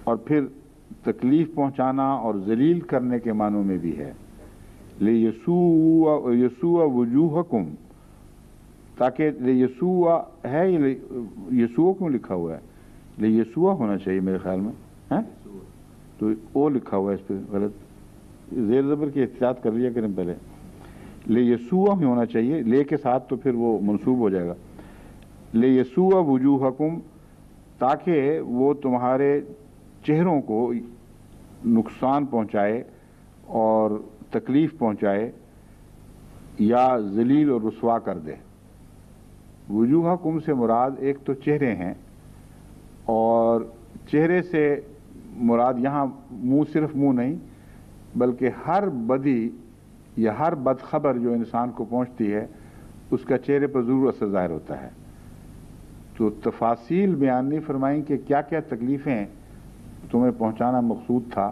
اور پھر تکلیف پہنچانا اور ذلیل کرنے کے معنوں میں بھی ہے. لیسوء وجوہکم، تاکہ لیسوء ہے، یسوع کیوں لکھا ہوا ہے؟ لیسوع ہونا چاہیے میرے خیال میں، تو او لکھا ہوا ہے اس پہ غلط. زیر زبر کی احتیاط کر لیا کریں پہلے. لیسوع ہی ہونا چاہیے، لے کے ساتھ تو پھر وہ منسوب ہو جائے گا. لیسوء وجوہکم، تاکہ وہ تمہارے چہروں کو نقصان پہنچائے اور تکلیف پہنچائے یا ذلیل اور رسوا کر دے. وجوہکم سے مراد ایک تو چہرے ہیں، اور چہرے سے مراد یہاں منہ، صرف منہ نہیں بلکہ ہر بدی یا ہر بد خبر جو انسان کو پہنچتی ہے اس کا چہرے پر ضرور اثر ظاہر ہوتا ہے. تو تفاصیل بیان نہیں فرمائیں کہ کیا کیا تکلیفیں تمہیں پہنچانا مقصود تھا،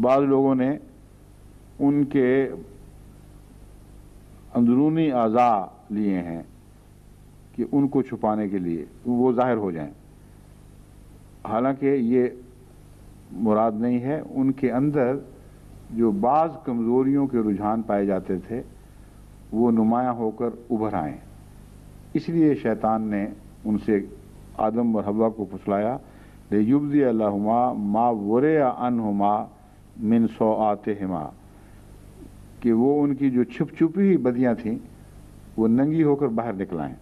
بعض لوگوں نے ان کے اندرونی اعضاء لیے ہیں کہ ان کو چھپانے کے لیے وہ ظاہر ہو جائیں، حالانکہ یہ مراد نہیں ہے۔ ان کے اندر جو بعض کمزوریوں کے رجحان پائے جاتے تھے وہ نمایاں ہو کر ابھر آئیں، اس لیے شیطان نے ان سے آدم اور حوا کو پھسلایا، لیبدی لہما ما ورئ عنہما من سوآتہما، کہ وہ ان کی جو چھپ چھپی ہوئی بدیاں تھیں وہ ننگی ہو کر باہر نکلائیں۔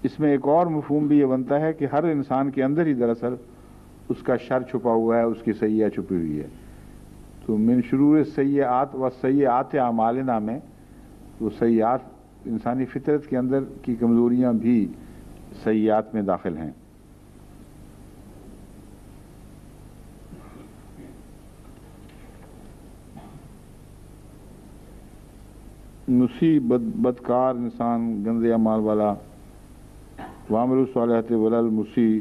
اس میں ایک اور مفہوم بھی یہ بنتا ہے کہ ہر انسان کے اندر ہی دراصل اس کا شر چھپا ہوا ہے، اس کی سیئہ چھپی ہوئی ہے۔ تو من شرور السیئات و سیئات اعمالنا میں تو سیئات انسانی فطرت کے اندر کی کمزوریاں بھی سیئات میں داخل ہیں۔ مصیبت بدکار انسان، گندے اعمال والا، وَعَمِلُوا الصَّالِحَاتِ وَلَا الْمُسِیء،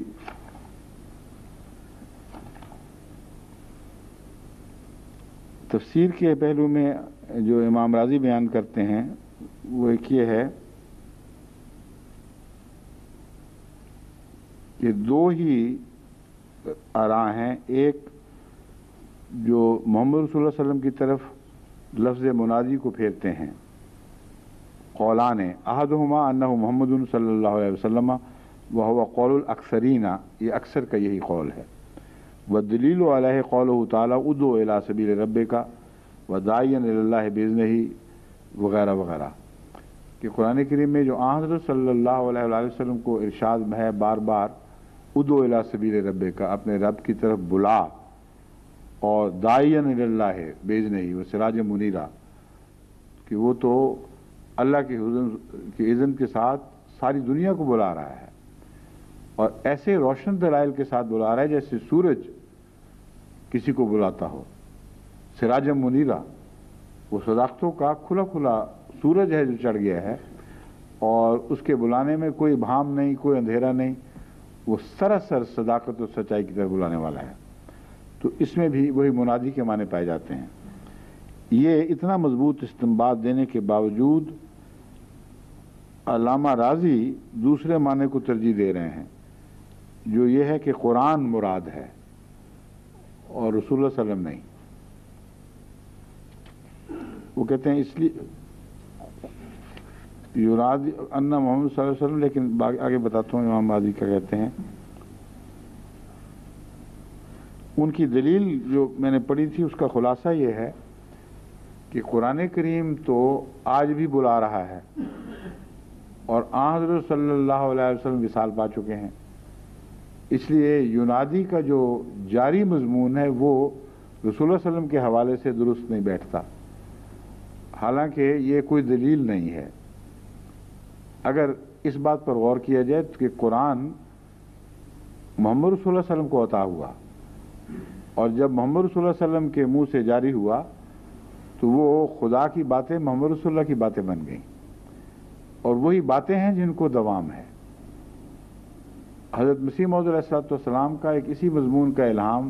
تفسیر کے پہلو میں جو امام راضی بیان کرتے ہیں وہ ایک یہ ہے کہ دو ہی آراء ہیں، ایک جو محمد رسول اللہ علیہ وسلم کی طرف لفظ منادی کو پھیرتے ہیں، قولان احدہما انہ محمد صلی اللہ علیہ وسلم وہو قول الاکثرین، یہ اکثر کا یہی قول ہے، والدلیل علیہ قولہ تعالی ادعو الی سبیل ربک وداعیا الی اللہ باذنہ وغیرہ وغیرہ، کہ قرآن کریم میں جو حضرت صلی اللہ علیہ وآلہ وسلم کو ارشاد ہے بار بار ادعو الی سبیل ربک، اپنے رب کی طرف بلا، اور داعیا الی اللہ باذنہ وسراجا منیرا، کہ وہ تو اللہ کے اذن کے ساتھ ساری دنیا کو بلا رہا ہے، اور ایسے روشن دلائل کے ساتھ بلا رہا ہے جیسے سورج کسی کو بلاتا ہو، سراج منیرا، وہ صداقتوں کا کھلا کھلا سورج ہے جو چڑھ گیا ہے، اور اس کے بلانے میں کوئی بھام نہیں، کوئی اندھیرا نہیں، وہ سراسر صداقت اور سچائی کی طرف بلانے والا ہے۔ تو اس میں بھی وہی منادی کے معنی پائے جاتے ہیں۔ یہ اتنا مضبوط استنباط دینے کے باوجود علامہ راضی دوسرے معنی کو ترجیح دے رہے ہیں، جو یہ ہے کہ قرآن مراد ہے اور رسول اللہ صلی اللہ علیہ وسلم نہیں۔ وہ کہتے ہیں اس لیے یراد ان محمد صلی اللہ علیہ وسلم، لیکن آگے بتاتا ہوں امام راضی کیا کہتے ہیں۔ ان کی دلیل جو میں نے پڑھی تھی اس کا خلاصہ یہ ہے کہ قرآن کریم تو آج بھی بلا رہا ہے، اور حضرت صلی اللہ علیہ وسلم وصال پا چکے ہیں، اس لیے ینادی کا جو جاری مضمون ہے وہ رسول اللہ علیہ وسلم کے حوالے سے درست نہیں بیٹھتا، حالانکہ یہ کوئی دلیل نہیں ہے۔ اگر اس بات پر غور کیا جائے کہ قرآن محمد رسول اللہ علیہ وسلم کو عطا ہوا، اور جب محمد رسول اللہ علیہ وسلم کے منہ سے جاری ہوا تو وہ خدا کی باتیں محمد رسول اللہ کی باتیں بن گئیں، اور وہی باتیں ہیں جن کو دوام ہے۔ حضرت مسیح موعود علیہ السلام کا ایک اسی مضمون کا الہام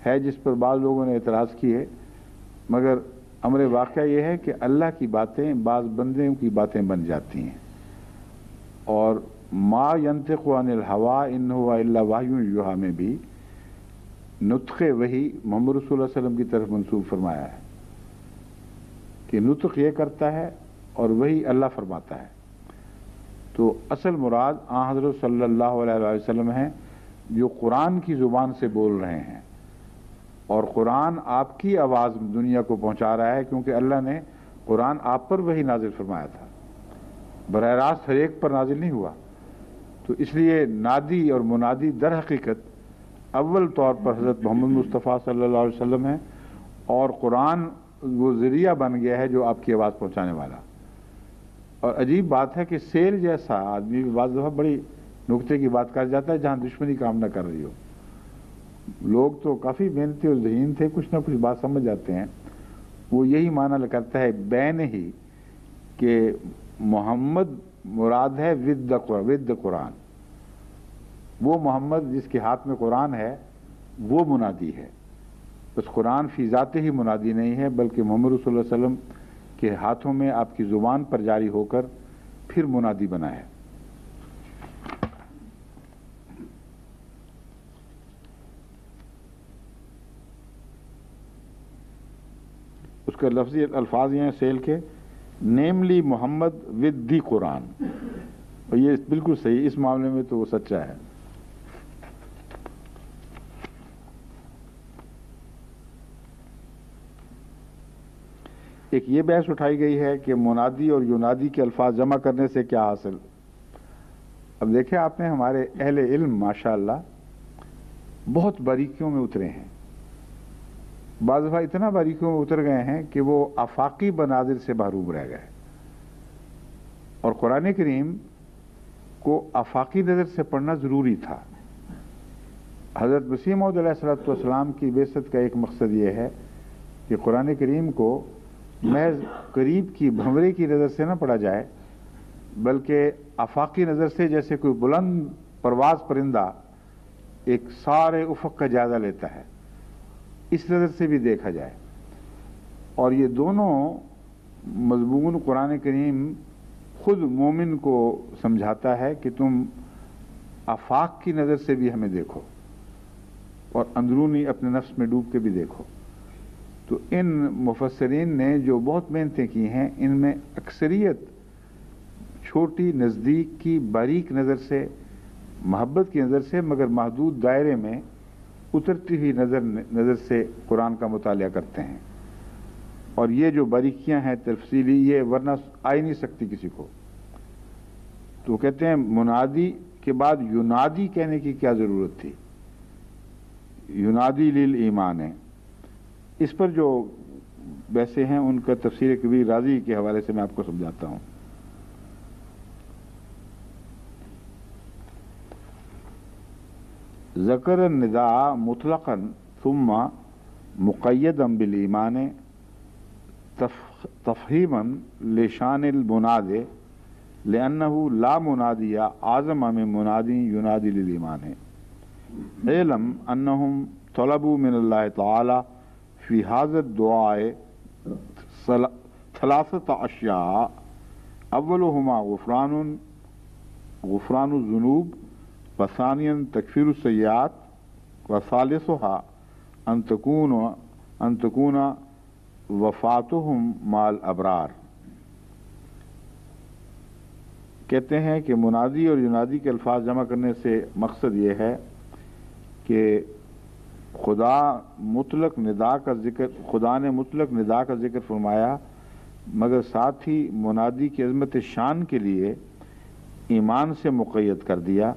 ہے جس پر بعض لوگوں نے اعتراض کیے، مگر امر واقعہ یہ ہے کہ اللہ کی باتیں بعض بندوں کی باتیں بن جاتی ہیں، اور ما ینطق عن الہوی ان ہوا الا وحی یوحی میں بھی نطق وحی محمد رسول اللہ علیہ وسلم کی طرف منسوب فرمایا ہے کہ نطق یہ کرتا ہے اور وہی اللہ فرماتا ہے۔ تو اصل مراد حضرت صلی اللہ علیہ وآلہ وسلم ہیں جو قرآن کی زبان سے بول رہے ہیں، اور قرآن آپ کی آواز دنیا کو پہنچا رہا ہے، کیونکہ اللہ نے قرآن آپ پر وہی نازل فرمایا تھا، براہ راست ہر ایک پر نازل نہیں ہوا۔ تو اس لیے نادی اور منادی در حقیقت اول طور پر حضرت محمد مصطفیٰ صلی اللہ علیہ وسلم ہیں، اور قرآن وہ ذریعہ بن گیا ہے جو آپ کی آواز پہنچانے والا۔ اور عجیب بات ہے کہ سیل جیسا آدمی بعض دفعہ بڑی نکتے کی بات کر جاتا ہے جہاں دشمنی کام نہ کر رہی ہو۔ لوگ تو کافی محنتی اور ذہین تھے، کچھ نہ کچھ بات سمجھ جاتے ہیں۔ وہ یہی معنی کرتا ہے بین ہی کہ محمد مراد ہے ود قرآن، وہ محمد جس کے ہاتھ میں قرآن ہے وہ منادی ہے. بس قرآن فی ذاتے ہی منادی نہیں ہے، بلکہ محمد رسول اللہ علیہ وسلم کے ہاتھوں میں آپ کی زبان پر جاری ہو کر پھر منادی بنا ہے. اس کا لفظی الفاظ یہ ہیں سیل کے، نیملی محمد ود دی قرآن، اور یہ بالکل صحیح، اس معاملے میں تو وہ سچا ہے. ایک یہ بحث اٹھائی گئی ہے کہ منادی اور یونادی کے الفاظ جمع کرنے سے کیا حاصل. اب دیکھیں آپ نے ہمارے اہل علم ماشاءاللہ بہت باریکیوں میں اترے ہیں. بعض دفعہ اتنا باریکیوں میں اتر گئے ہیں کہ وہ آفاقی مناظر سے محروم رہ گئے، اور قرآن کریم کو آفاقی نظر سے پڑھنا ضروری تھا. حضرت مسیح موعود علیہ الصلوۃ والسلام کی بعثت کا ایک مقصد یہ ہے کہ قرآن کریم کو محض قریب کی بھنورے کی نظر سے نہ پڑھا جائے، بلکہ آفاقی نظر سے، جیسے کوئی بلند پرواز پرندہ ایک سارے افق کا جائزہ لیتا ہے، اس نظر سے بھی دیکھا جائے. اور یہ دونوں مضمون قرآن کریم خود مومن کو سمجھاتا ہے کہ تم آفاق کی نظر سے بھی ہمیں دیکھو اور اندرونی اپنے نفس میں ڈوب کے بھی دیکھو. تو ان مفسرین نے جو بہت محنتیں کی ہیں، ان میں اکثریت چھوٹی نزدیک کی باریک نظر سے، محبت کی نظر سے، مگر محدود دائرے میں اترتی ہوئی نظر سے قرآن کا مطالعہ کرتے ہیں. اور یہ جو باریکیاں ہیں تفصیلی، یہ ورنہ آ ہی نہیں سکتی کسی کو. تو کہتے ہیں منادی کے بعد یونادی کہنے کی کیا ضرورت تھی. یونادی للایمان ہے. اس پر جو بحثیں ہیں ان کا تفسیر کبیر رازی کے حوالے سے میں آپ کو سمجھاتا ہوں. ذکر النداء مطلقا ثم مقیدا بالایمان تفہیما لشان المناد لأنه لا منادی اعظم من منادی ینادی للایمان. علم انہم طلبوا من اللہ تعالی فی هذا الدعاء ثلاثة اشیاء، اولهما غفران الذنوب، وثانیا تکفیر السیئات، وثالثها ان تكون وفاتهم مع الابرار. کہتے ہیں کہ منادی اور ینادی کے الفاظ جمع کرنے سے مقصد یہ ہے کہ خدا نے مطلق ندا کا ذکر فرمایا، مگر ساتھ ہی منادی کی عظمت شان کے لیے ایمان سے مقید کر دیا،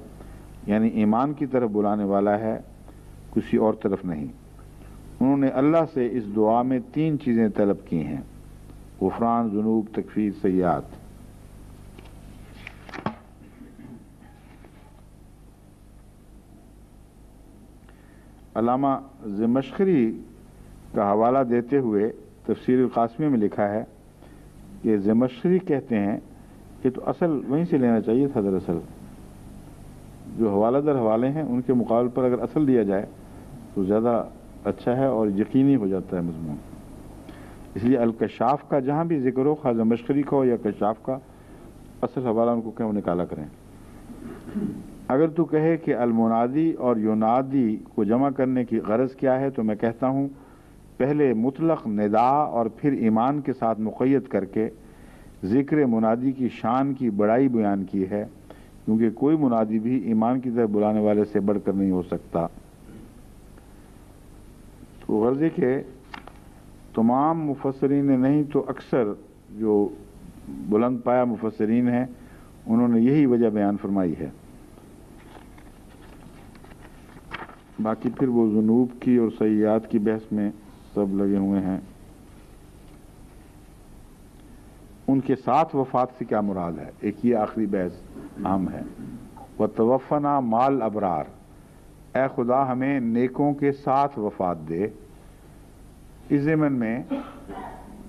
یعنی ایمان کی طرف بلانے والا ہے، کسی اور طرف نہیں. انہوں نے اللہ سے اس دعا میں 3 چیزیں طلب کی ہیں: غفران ذنوب، تکفیر سیئات. علامہ زمخشری کا حوالہ دیتے ہوئے تفسیر القاسمی میں لکھا ہے کہ زمخشری کہتے ہیں کہ تو اصل وہیں سے لینا چاہیے تھا. دراصل جو حوالہ در حوالے ہیں ان کے مقابل پر اگر اصل دیا جائے تو زیادہ اچھا ہے اور یقینی ہو جاتا ہے مضمون. اس لیے الکشاف کا جہاں بھی ذکر ہو، خواہ زمخشری کا ہو یا کشاف کا، اصل حوالہ ان کو کہیں وہ نکالا کریں. اگر تو کہے کہ المنادی اور یونادی کو جمع کرنے کی غرض کیا ہے، تو میں کہتا ہوں پہلے مطلق ندا اور پھر ایمان کے ساتھ مقید کر کے ذکر منادی کی شان کی بڑائی بیان کی ہے، کیونکہ کوئی منادی بھی ایمان کی طرف بلانے والے سے بڑھ کر نہیں ہو سکتا. تو غرض ہے کہ تمام مفسرین نے نہیں تو اکثر جو بلند پایا مفسرین ہیں انہوں نے یہی وجہ بیان فرمائی ہے. باقی پھر وہ ذنوب کی اور سیئات کی بحث میں سب لگے ہوئے ہیں. ان کے ساتھ وفات سے کیا مراد ہے؟ ایک یہ آخری بحث اہم ہے. وَتَوَفَّنَا مَعَ الْأَبْرَارِ، اے خدا ہمیں نیکوں کے ساتھ وفات دے. اس ضمن میں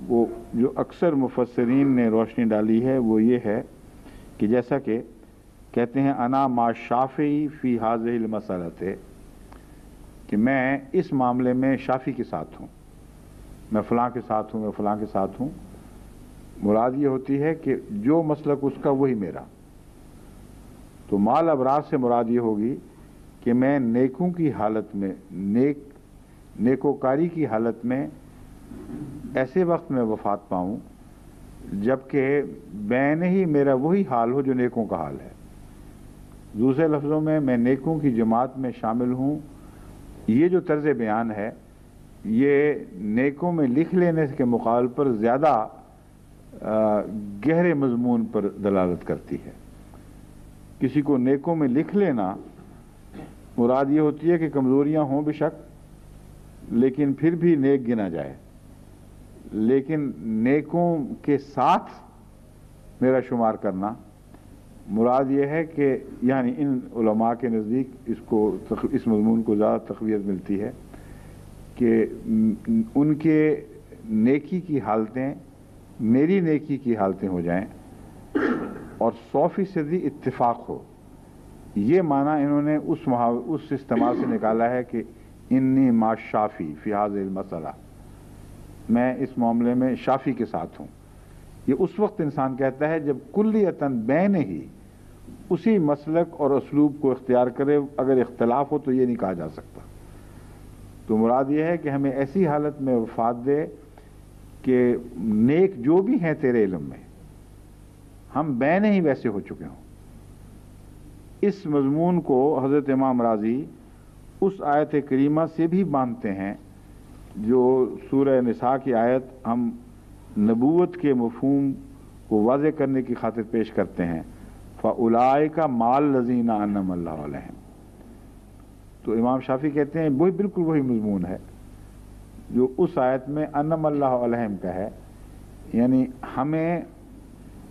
وہ جو اکثر مفسرین نے روشنی ڈالی ہے وہ یہ ہے کہ جیسا کہ کہتے ہیں انا ما شافعی فی حاذہ المسئلۃ، کہ میں اس معاملے میں شافی کے ساتھ ہوں، میں فلاں کے ساتھ ہوں، میں فلاں کے ساتھ ہوں۔ مراد یہ ہوتی ہے کہ جو مسلک اس کا وہی میرا۔ تو مال ابرار سے مراد یہ ہوگی کہ میں نیکوں کی حالت میں، نیکوکاری کی حالت میں ایسے وقت میں وفات پاؤں جبکہ بین ہی میرا وہی حال ہو جو نیکوں کا حال ہے۔ دوسرے لفظوں میں نیکوں کی جماعت میں شامل ہوں۔ یہ جو طرز بیان ہے یہ نیکوں میں لکھ لینے کے مقابل پر زیادہ گہرے مضمون پر دلالت کرتی ہے۔ کسی کو نیکوں میں لکھ لینا مراد یہ ہوتی ہے کہ کمزوریاں ہوں بے شک لیکن پھر بھی نیک گنا جائے، لیکن نیکوں کے ساتھ میرا شمار کرنا مراد یہ ہے کہ یعنی ان علماء کے نزدیک اس مضمون کو زیادہ تقویت ملتی ہے کہ ان کے نیکی کی حالتیں میری نیکی کی حالتیں ہو جائیں اور 100% اتفاق ہو۔ یہ معنی انہوں نے اس استعمال سے نکالا ہے کہ انی ما شافی فی ھذہ المسئلہ، میں اس معاملے میں شافی کے ساتھ ہوں۔ یہ اس وقت انسان کہتا ہے جب کلیتاً بین ہی اسی مسلک اور اسلوب کو اختیار کرے، اگر اختلاف ہو تو یہ نہیں کہا جا سکتا۔ تو مراد یہ ہے کہ ہمیں ایسی حالت میں وفات دے کہ نیک جو بھی ہیں تیرے علم میں ہم بین ہی ویسے ہو چکے ہوں۔ اس مضمون کو حضرت امام راضی اس آیت کریمہ سے بھی باندھتے ہیں جو سورہ نساء کی آیت ہم نبوت کے مفہوم کو واضح کرنے کی خاطر پیش کرتے ہیں، فَأُولَٰئِکَ مَعَ الَّذِينَ أَنْعَمَ اللَّهُ عَلَيْهِمْ۔ تو امام شافعی کہتے ہیں وہی بالکل وہی مضمون ہے جو اس آیت میں انعم اللہ علیہم کا ہے، یعنی ہمیں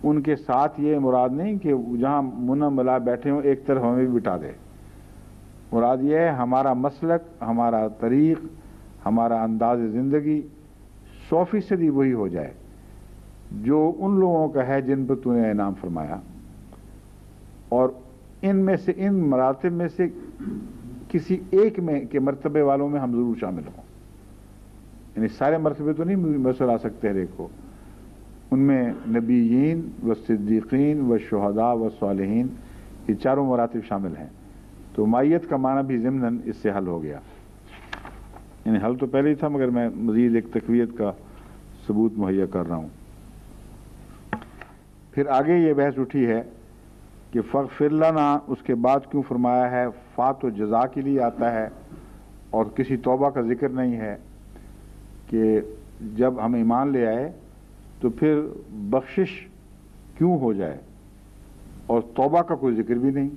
ان کے ساتھ یہ مراد نہیں کہ جہاں منعم اللہ بیٹھے ہوں ایک طرف ہمیں بھی بٹھا دے۔ مراد یہ ہے ہمارا مسلک، ہمارا طریق، ہمارا انداز زندگی 100% وہی ہو جائے جو ان لوگوں کا ہے جن پر تو نے انعام فرمایا، اور ان میں سے ان مراتب میں سے کسی ایک میں کے مرتبے والوں میں ہم ضرور شامل ہوں۔ یعنی سارے مرتبے تو نہیں میسر آ سکتے ہر ایک کو، ان میں نبیین و صدیقین و شہداء و صالحین یہ چاروں مراتب شامل ہیں۔ تو مائیت کا معنی بھی ضمناً اس سے حل ہو گیا، یعنی حل تو پہلے ہی تھا مگر میں مزید ایک تقویت کا ثبوت مہیا کر رہا ہوں۔ پھر آگے یہ بحث اٹھی ہے کہ فاغفر لنا اس کے بعد کیوں فرمایا ہے؟ فات و جزا کے لیے آتا ہے اور کسی توبہ کا ذکر نہیں ہے کہ جب ہم ایمان لے آئے تو پھر بخشش کیوں ہو جائے، اور توبہ کا کوئی ذکر بھی نہیں،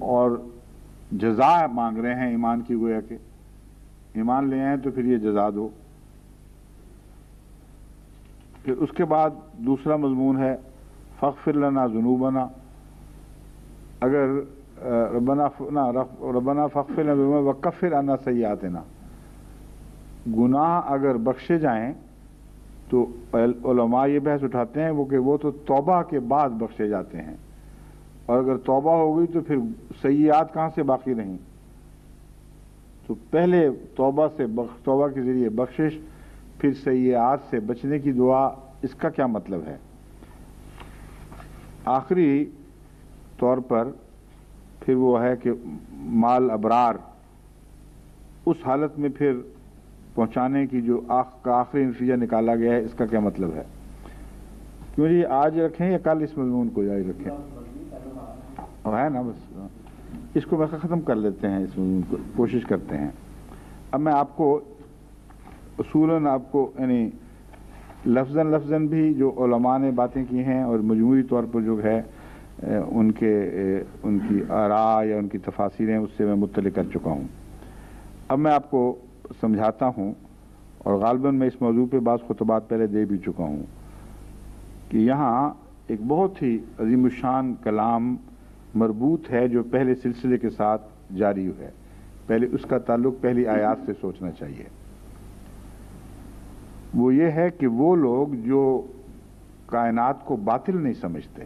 اور جزا مانگ رہے ہیں ایمان کی، گویا کہ ایمان لے آئے تو پھر یہ جزا دو۔ پھر اس کے بعد دوسرا مضمون ہے فاغفر لنا ذنوبنا، اگر ربنا فاغفر لنا ذنوبنا وکفر عنا سیئاتنا، گناہ اگر بخشے جائیں تو علماء یہ بحث اٹھاتے ہیں وہ تو توبہ کے بعد بخشے جاتے ہیں، اور اگر توبہ ہو گئی تو پھر سیئات کہاں سے باقی رہیں؟ تو پہلے توبہ کے ذریعے بخشش، پھر سیئات سے بچنے کی دعا، اس کا کیا مطلب ہے؟ آخری طور پر پھر وہ ہے کہ مال ابرار اس حالت میں پھر پہنچانے کی جو آخری نتیجہ نکالا گیا ہے، اس کا کیا مطلب ہے؟ کیوں جی آج رکھیں یا کل اس مضمون کو جاری رکھیں؟ ہے نا، بس اس کو بس ختم کر لیتے ہیں، اس مضمون کو کوشش کرتے ہیں۔ اب میں آپ کو اصولاً آپ کو یعنی لفظاً بھی جو علماء نے باتیں کی ہیں اور مجموعی طور پر جو ہے ان کی آراء یا ان کی تفاسیریں اس سے میں مطلع کر چکا ہوں۔ اب میں آپ کو سمجھاتا ہوں، اور غالباً میں اس موضوع پہ بعض خطبات پہلے دے بھی چکا ہوں، کہ یہاں ایک بہت ہی عظیم الشان کلام مربوط ہے جو پہلے سلسلے کے ساتھ جاری ہے، پہلے اس کا تعلق پہلی آیات سے سوچنا چاہیے۔ وہ یہ ہے کہ وہ لوگ جو کائنات کو باطل نہیں سمجھتے،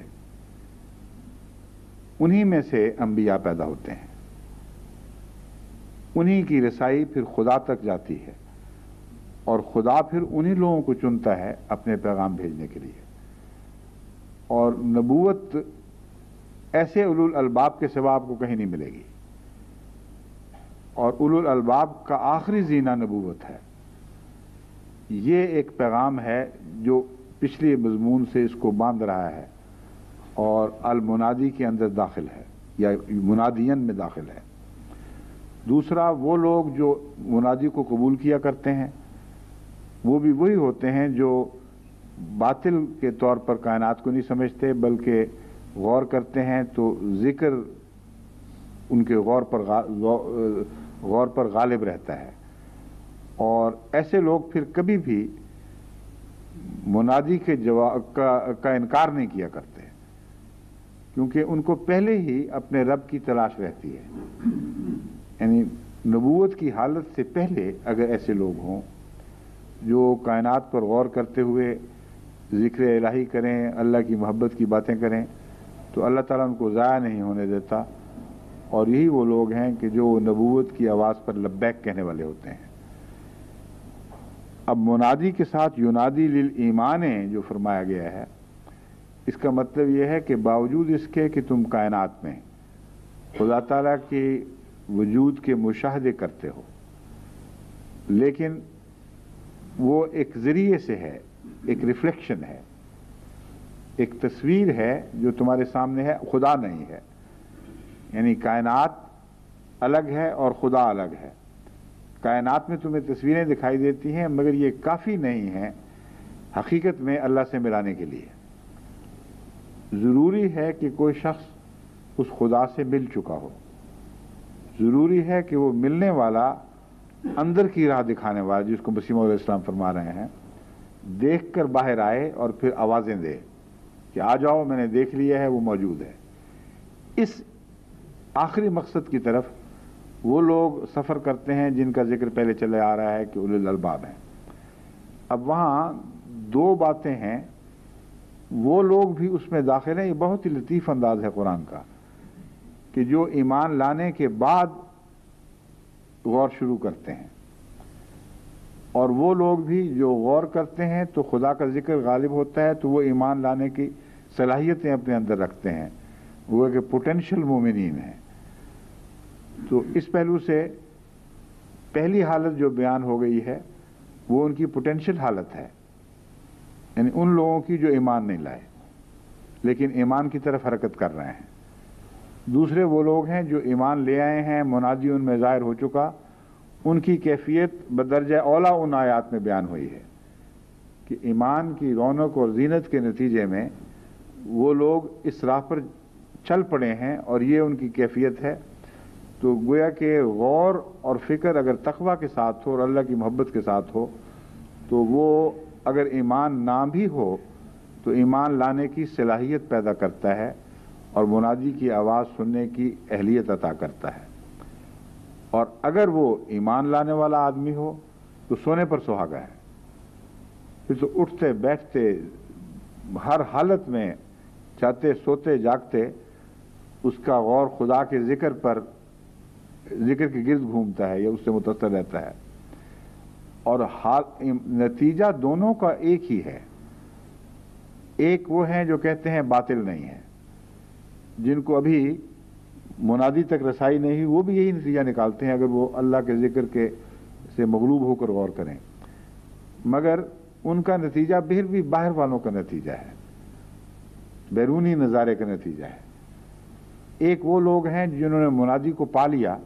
انہی میں سے انبیاء پیدا ہوتے ہیں، انہی کی رسائی پھر خدا تک جاتی ہے، اور خدا پھر انہی لوگوں کو چنتا ہے اپنے پیغام بھیجنے کے لیے۔ اور نبوت ایسے اولو الالباب کے سوا آپ کو کہیں نہیں ملے گی، اور اولو الالباب کا آخری زینہ نبوت ہے۔ یہ ایک پیغام ہے جو پچھلی مضمون سے اس کو باندھ رہا ہے اور المنادی کے اندر داخل ہے یا منادین میں داخل ہے۔ دوسرا، وہ لوگ جو منادی کو قبول کیا کرتے ہیں وہ بھی وہی ہوتے ہیں جو باطل کے طور پر کائنات کو نہیں سمجھتے، بلکہ غور کرتے ہیں تو ذکر ان کے غور پر غالب رہتا ہے، اور ایسے لوگ پھر کبھی بھی منادی کے جواب کا انکار نہیں کیا کرتے، کیونکہ ان کو پہلے ہی اپنے رب کی تلاش رہتی ہے۔ یعنی نبوت کی حالت سے پہلے اگر ایسے لوگ ہوں جو کائنات پر غور کرتے ہوئے ذکر الہی کریں، اللہ کی محبت کی باتیں کریں، تو اللہ تعالیٰ ان کو ضائع نہیں ہونے دیتا، اور یہی وہ لوگ ہیں کہ جو نبوت کی آواز پر لبیک کہنے والے ہوتے ہیں۔ اب منادی کے ساتھ ینادی للایمان جو فرمایا گیا ہے، اس کا مطلب یہ ہے کہ باوجود اس کے کہ تم کائنات میں خدا تعالیٰ کے وجود کے مشاہدے کرتے ہو، لیکن وہ ایک ذریعے سے ہے، ایک ریفلیکشن ہے، ایک تصویر ہے جو تمہارے سامنے ہے، خدا نہیں ہے۔ یعنی کائنات الگ ہے اور خدا الگ ہے۔ کائنات میں تمہیں تصویریں دکھائی دیتی ہیں، مگر یہ کافی نہیں ہیں حقیقت میں اللہ سے ملانے کے لیے۔ ضروری ہے کہ کوئی شخص اس خدا سے مل چکا ہو، ضروری ہے کہ وہ ملنے والا اندر کی راہ دکھانے والا، جس کو مسیح موعود علیہ السلام فرما رہے ہیں، دیکھ کر باہر آئے اور پھر آوازیں دے کہ آ جاؤ، میں نے دیکھ لیا ہے، وہ موجود ہے۔ اس آخری مقصد کی طرف وہ لوگ سفر کرتے ہیں جن کا ذکر پہلے چلے آ رہا ہے کہ اولو الالباب ہیں۔ اب وہاں دو باتیں ہیں، وہ لوگ بھی اس میں داخل ہیں۔ یہ بہت ہی لطیف انداز ہے قرآن کا کہ جو ایمان لانے کے بعد غور شروع کرتے ہیں، اور وہ لوگ بھی جو غور کرتے ہیں تو خدا کا ذکر غالب ہوتا ہے، تو وہ ایمان لانے کی صلاحیتیں اپنے اندر رکھتے ہیں، وہ کہ پوٹینشل مومنین ہیں۔ تو اس پہلو سے پہلی حالت جو بیان ہو گئی ہے وہ ان کی پوٹینشل حالت ہے، یعنی ان لوگوں کی جو ایمان نہیں لائے لیکن ایمان کی طرف حرکت کر رہے ہیں۔ دوسرے وہ لوگ ہیں جو ایمان لے آئے ہیں، منادی ان میں ظاہر ہو چکا، ان کی کیفیت بدرجہ اولا ان آیات میں بیان ہوئی ہے کہ ایمان کی رونق اور زینت کے نتیجے میں وہ لوگ اس راہ پر چل پڑے ہیں، اور یہ ان کی کیفیت ہے۔ تو گویا کہ غور اور فکر اگر تقویٰ کے ساتھ ہو اور اللہ کی محبت کے ساتھ ہو، تو وہ اگر ایمان نہ بھی ہو تو ایمان لانے کی صلاحیت پیدا کرتا ہے اور منادی کی آواز سننے کی اہلیت عطا کرتا ہے۔ اور اگر وہ ایمان لانے والا آدمی ہو تو سونے پر سہاگا ہے، پھر تو اٹھتے بیٹھتے ہر حالت میں چاہتے سوتے جاگتے اس کا غور خدا کے ذکر کے گرد گھومتا ہے یا اس سے متصل رہتا ہے، اور نتیجہ دونوں کا ایک ہی ہے۔ ایک وہ ہیں جو کہتے ہیں باطل نہیں ہے، جن کو ابھی منادی تک رسائی نہیں، وہ بھی یہی نتیجہ نکالتے ہیں اگر وہ اللہ کے ذکر کے سے مغلوب ہو کر غور کریں، مگر ان کا نتیجہ پھر بھی باہر والوں کا نتیجہ ہے، بیرونی نظارے کا نتیجہ ہے۔ ایک وہ لوگ ہیں جنہوں نے منادی کو پا لیا،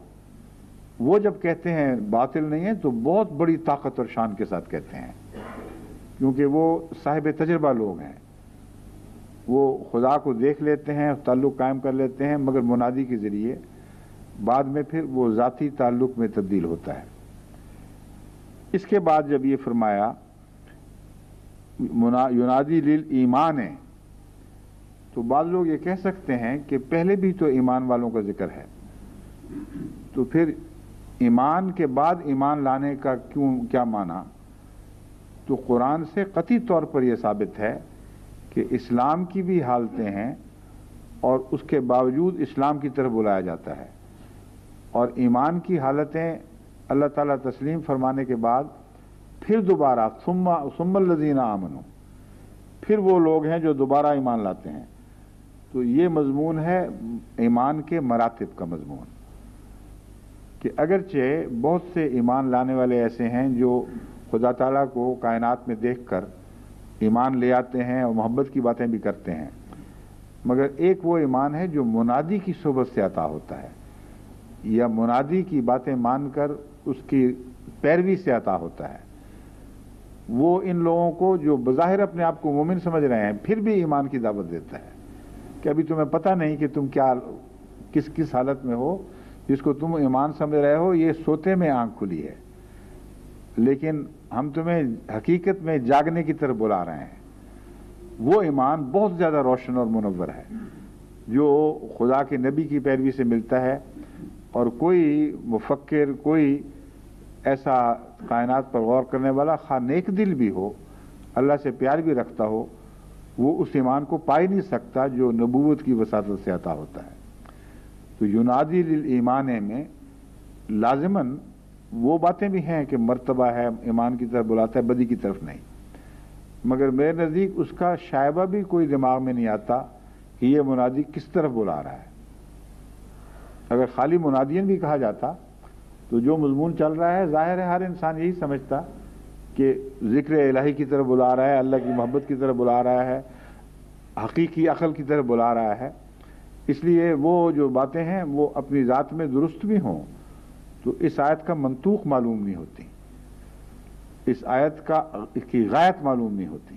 وہ جب کہتے ہیں باطل نہیں ہے تو بہت بڑی طاقت اور شان کے ساتھ کہتے ہیں، کیونکہ وہ صاحب تجربہ لوگ ہیں، وہ خدا کو دیکھ لیتے ہیں، تعلق قائم کر لیتے ہیں، مگر منادی کے ذریعے بعد میں پھر وہ ذاتی تعلق میں تبدیل ہوتا ہے۔ اس کے بعد جب یہ فرمایا ینادی للایمان، تو بعض لوگ یہ کہہ سکتے ہیں کہ پہلے بھی تو ایمان والوں کا ذکر ہے، تو پھر ایمان کے بعد ایمان لانے کا کیا معنی؟ تو قرآن سے قطعی طور پر یہ ثابت ہے کہ اسلام کی بھی حالتیں ہیں اور اس کے باوجود اسلام کی طرف بلایا جاتا ہے، اور ایمان کی حالتیں اللہ تعالیٰ تسلیم فرمانے کے بعد پھر دوبارہ ثم الذین آمنوا، پھر وہ لوگ ہیں جو دوبارہ ایمان لاتے ہیں. تو یہ مضمون ہے ایمان کے مراتب کا مضمون، کہ اگرچہ بہت سے ایمان لانے والے ایسے ہیں جو خدا تعالیٰ کو کائنات میں دیکھ کر ایمان لے آتے ہیں اور محبت کی باتیں بھی کرتے ہیں، مگر ایک وہ ایمان ہے جو منادی کی صحبت سے عطا ہوتا ہے، یا منادی کی باتیں مان کر اس کی پیروی سے عطا ہوتا ہے. وہ ان لوگوں کو جو بظاہر اپنے آپ کو مومن سمجھ رہے ہیں پھر بھی ایمان کی دعوت دیتا ہے کہ ابھی تمہیں پتہ نہیں کہ تم کیا کس حالت میں ہو. جس کو تم ایمان سمجھ رہے ہو یہ سوتے میں آنکھ کھلی ہے، لیکن ہم تمہیں حقیقت میں جاگنے کی طرف بلا رہے ہیں. وہ ایمان بہت زیادہ روشن اور منور ہے جو خدا کے نبی کی پیروی سے ملتا ہے، اور کوئی مفکر، کوئی ایسا کائنات پر غور کرنے والا خواہ نیک دل بھی ہو، اللہ سے پیار بھی رکھتا ہو، وہ اس ایمان کو پا ہی نہیں سکتا جو نبوت کی وساطت سے عطا ہوتا ہے. تو ینادی للایمان میں لازماً وہ باتیں بھی ہیں کہ مرتبہ ہے، ایمان کی طرف بلاتا ہے، بدی کی طرف نہیں، مگر میرے نزدیک اس کا شائبہ بھی کوئی دماغ میں نہیں آتا کہ یہ منادی کس طرف بلا رہا ہے. اگر خالی منادین بھی کہا جاتا تو جو مضمون چل رہا ہے ظاہر ہے ہر انسان یہی سمجھتا کہ ذکر الہی کی طرف بلا رہا ہے، اللہ کی محبت کی طرف بلا رہا ہے، حقیقی عقل کی طرف بلا رہا ہے. اس لیے وہ جو باتیں ہیں وہ اپنی ذات میں درست بھی ہوں تو اس آیت کا منطوق معلوم نہیں ہوتی، اس آیت کی غایت معلوم نہیں ہوتی.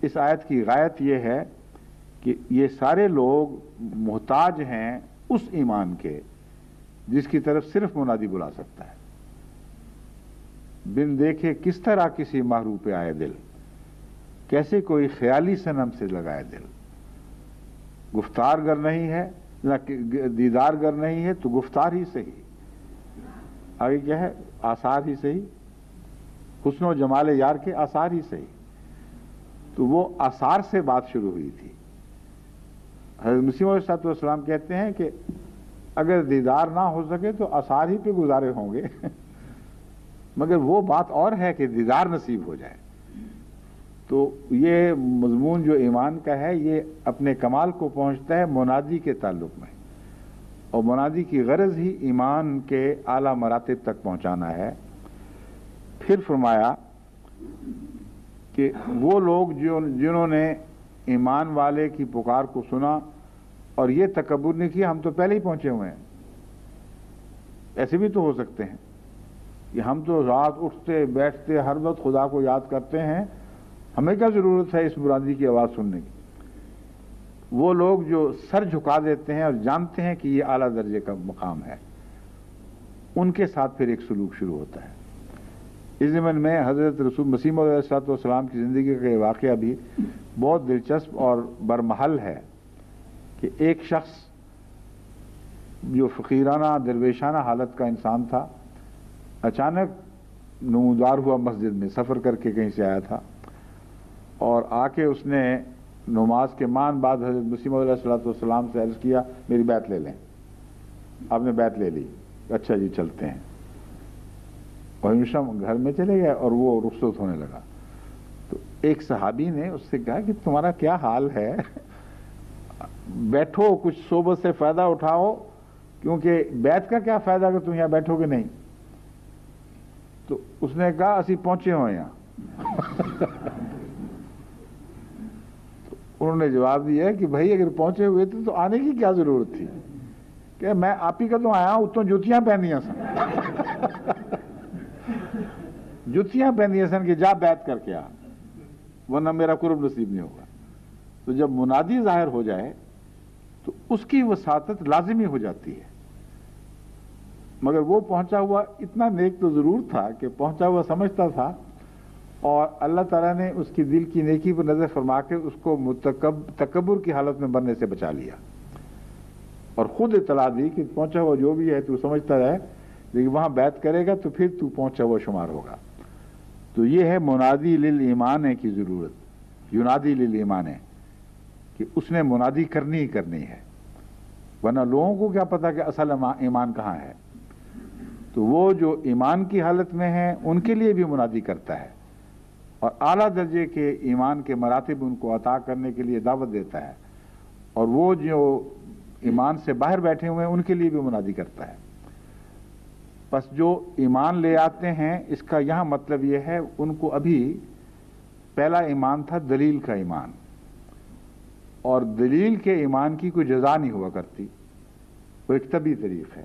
اس آیت کی غایت یہ ہے کہ یہ سارے لوگ محتاج ہیں اس ایمان کے جس کی طرف صرف منادی بلا سکتا ہے. بن دیکھے کس طرح کسی محروم پہ آئے دل، کیسے کوئی خیالی صنم سے لگائے دل. گفتار گر نہیں ہے نہ دیدار گر نہیں ہے تو گفتار ہی صحیح. آگے کیا ہے؟ آثار ہی صحیح، حسن و جمال یار کے آثار ہی صحیح. تو وہ آثار سے بات شروع ہوئی تھی. حضرت مسیح علیہ السلام کہتے ہیں کہ اگر دیدار نہ ہو سکے تو آثار ہی پہ گزارے ہوں گے مگر وہ بات اور ہے کہ دیدار نصیب ہو جائے. تو یہ مضمون جو ایمان کا ہے یہ اپنے کمال کو پہنچتا ہے منادی کے تعلق میں، اور منادی کی غرض ہی ایمان کے اعلیٰ مراتب تک پہنچانا ہے. پھر فرمایا کہ وہ لوگ جنہوں نے ایمان والے کی پکار کو سنا اور یہ تکبر نہیں کیا ہم تو پہلے ہی پہنچے ہوئے ہیں. ایسے بھی تو ہو سکتے ہیں کہ ہم تو رات اٹھتے بیٹھتے ہر وقت خدا کو یاد کرتے ہیں، ہمیں کیا ضرورت ہے اس مرادی کی آواز سننے کی. وہ لوگ جو سر جھکا دیتے ہیں اور جانتے ہیں کہ یہ اعلیٰ درجے کا مقام ہے، ان کے ساتھ پھر ایک سلوک شروع ہوتا ہے. اس ضمن میں حضرت رسول مسیح موعود علیہ السلام کی زندگی کا یہ واقعہ بھی بہت دلچسپ اور برمحل ہے کہ ایک شخص جو فقیرانہ درویشانہ حالت کا انسان تھا اچانک نمودار ہوا مسجد میں، سفر کر کے کہیں سے آیا تھا، اور آ کے اس نے نماز کے مان بعد حضرت مسیح موعود علیہ السلام سے عرض کیا میری بیعت لے لیں. آپ نے بیعت لے لی، اچھا جی چلتے ہیں. اور ہمیشہ گھر میں چلے گئے اور وہ رخصت ہونے لگا. تو ایک صحابی نے اس سے کہا کہ تمہارا کیا حال ہے، بیٹھو کچھ صحبت سے فائدہ اٹھاؤ، کیونکہ بیعت کا کیا فائدہ اگر تم یہاں بیٹھو گے نہیں. تو اس نے کہا اسی پہنچے ہوئے یہاں انہوں نے جواب دیا کہ بھائی اگر پہنچے ہوئے تھے تو آنے کی کیا ضرورت تھی، کہ میں آپ ہی کا تو آیا ہوں، اتوں جوتیاں پہنیاں سن جوتیاں پہنیاں سن کہ جا بیعت کر کے آ، ورنہ میرا قرب نصیب نہیں ہوگا. تو جب منادی ظاہر ہو جائے تو اس کی وساطت لازمی ہو جاتی ہے. مگر وہ پہنچا ہوا اتنا نیک تو ضرور تھا کہ پہنچا ہوا سمجھتا تھا، اور اللہ تعالیٰ نے اس کی دل کی نیکی پر نظر فرما کے اس کو تکبر کی حالت میں بننے سے بچا لیا، اور خود اطلاع دی کہ پہنچا ہوا جو بھی ہے تو سمجھتا رہے، لیکن وہاں بیعت کرے گا تو پھر تو پہنچا ہوا شمار ہوگا. تو یہ ہے منادی للایمان کی ضرورت، ینادی للایمان، کہ اس نے منادی کرنی ہی کرنی ہے، ورنہ لوگوں کو کیا پتا کہ اصل ایمان کہاں ہے۔ تو وہ جو ایمان کی حالت میں ہیں ان کے لیے بھی منادی کرتا ہے، اور اعلیٰ درجے کے ایمان کے مراتب ان کو عطا کرنے کے لیے دعوت دیتا ہے، اور وہ جو ایمان سے باہر بیٹھے ہوئے ہیں ان کے لیے بھی منادی کرتا ہے۔ پس جو ایمان لے آتے ہیں اس کا یہاں مطلب یہ ہے ان کو ابھی پہلا ایمان تھا دلیل کا ایمان، اور دلیل کے ایمان کی کوئی جزا نہیں ہوا کرتی، وہ ایک طبعی تعریف ہے۔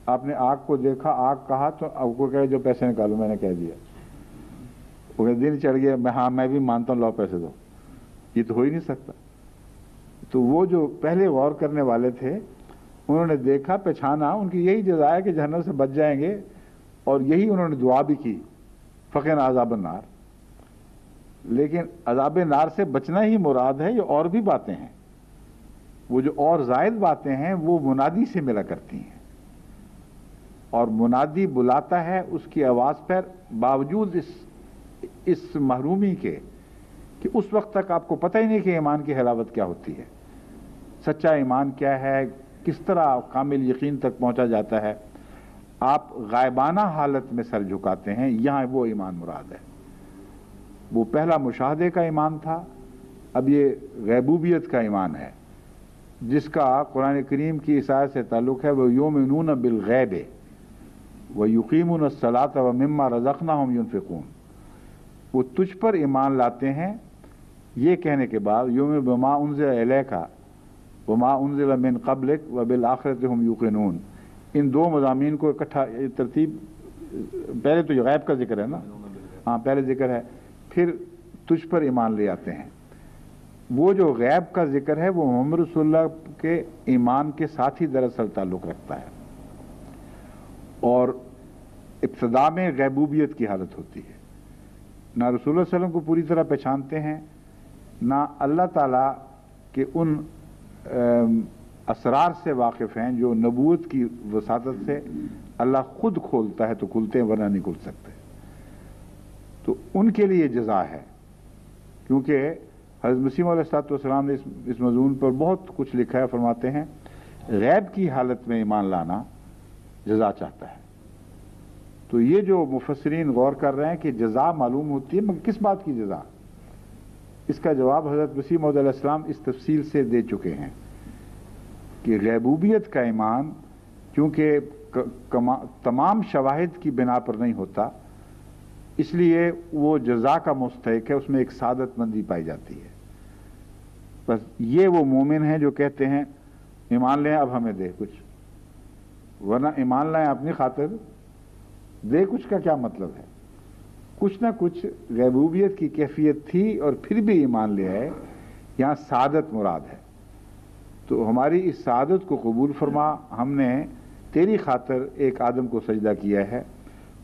آپ نے آگ کو دیکھا، آگ کہا تو آپ کو کہے جو پیسے نکالو، میں نے کہہ دیا، وہ دن چڑھ گیا میں بھی مانتا ہوں، لاؤ پیسے دو، یہ تو ہو ہی نہیں سکتا۔ تو وہ جو پہلے غور کرنے والے تھے انہوں نے دیکھا، پہچانا، ان کی یہی جزا ہے کہ جہنم سے بچ جائیں گے، اور یہی انہوں نے دعا بھی کی، فقنا عذاب النار۔ لیکن عذاب نار سے بچنا ہی مراد ہے، یہ اور بھی باتیں ہیں، وہ جو اور زائد باتیں ہیں وہ منادی سے ملا کرتی ہیں، اور منادی بلاتا ہے اس کی آواز پر باوجود اس محرومی کے کہ اس وقت تک آپ کو پتہ ہی نہیں کہ ایمان کی حلاوت کیا ہوتی ہے، سچا ایمان کیا ہے، کس طرح کامل یقین تک پہنچا جاتا ہے۔ آپ غائبانہ حالت میں سر جھکاتے ہیں، یہاں وہ ایمان مراد ہے۔ وہ پہلا مشاہدے کا ایمان تھا، اب یہ غیبوبیت کا ایمان ہے، جس کا قرآن کریم کی اس آیت سے تعلق ہے، وہ یؤمنون بالغیب ویقیمون الصلاۃ ومما رزقناہم ینفقون۔ وہ تجھ پر ایمان لاتے ہیں یہ کہنے کے بعد یؤمنون بما انزل الیک وما انزل من قبلک وبالآخرۃ ہم یوقنون۔ ان دو مضامین کو اکٹھا ترتیب، پہلے تو یہ غیب کا ذکر ہے نا، ہاں پہلے ذکر ہے، پھر تجھ پر ایمان لے آتے ہیں۔ وہ جو غیب کا ذکر ہے وہ محمد رسول اللہ کے ایمان کے ساتھ ہی دراصل تعلق رکھتا ہے، اور ابتدا میں غیبوبیت کی حالت ہوتی ہے، نہ رسول اللہ صلی اللہ علیہ وسلم کو پوری طرح پہچانتے ہیں، نہ اللہ تعالیٰ کے ان اسرار سے واقف ہیں جو نبوت کی وساطت سے اللہ خود کھولتا ہے تو کھلتے ہیں، ورنہ نہیں کھل سکتے۔ تو ان کے لیے جزا ہے، کیونکہ حضرت مسیح علیہ السلام نے اس مضمون پر بہت کچھ لکھا ہے، فرماتے ہیں غیب کی حالت میں ایمان لانا جزا چاہتا ہے۔ تو یہ جو مفسرین غور کر رہے ہیں کہ جزا معلوم ہوتی ہے، مگر کس بات کی جزا، اس کا جواب حضرت مسیح علیہ السلام اس تفصیل سے دے چکے ہیں کہ غیبوبیت کا ایمان کیونکہ تمام شواہد کی بنا پر نہیں ہوتا، اس لیے وہ جزا کا مستحق ہے، اس میں ایک سعادت مندی پائی جاتی ہے۔ بس یہ وہ مومن ہیں جو کہتے ہیں ایمان لیں اب ہمیں دے کچھ، ورنہ ایمان لائیں اپنی خاطر، دے کچھ کا کیا مطلب ہے؟ کچھ نہ کچھ غیبوبیت کی کیفیت تھی اور پھر بھی ایمان لے آئے، یہاں سعادت مراد ہے۔ تو ہماری اس سعادت کو قبول فرما، ہم نے تیری خاطر ایک آدم کو سجدہ کیا ہے،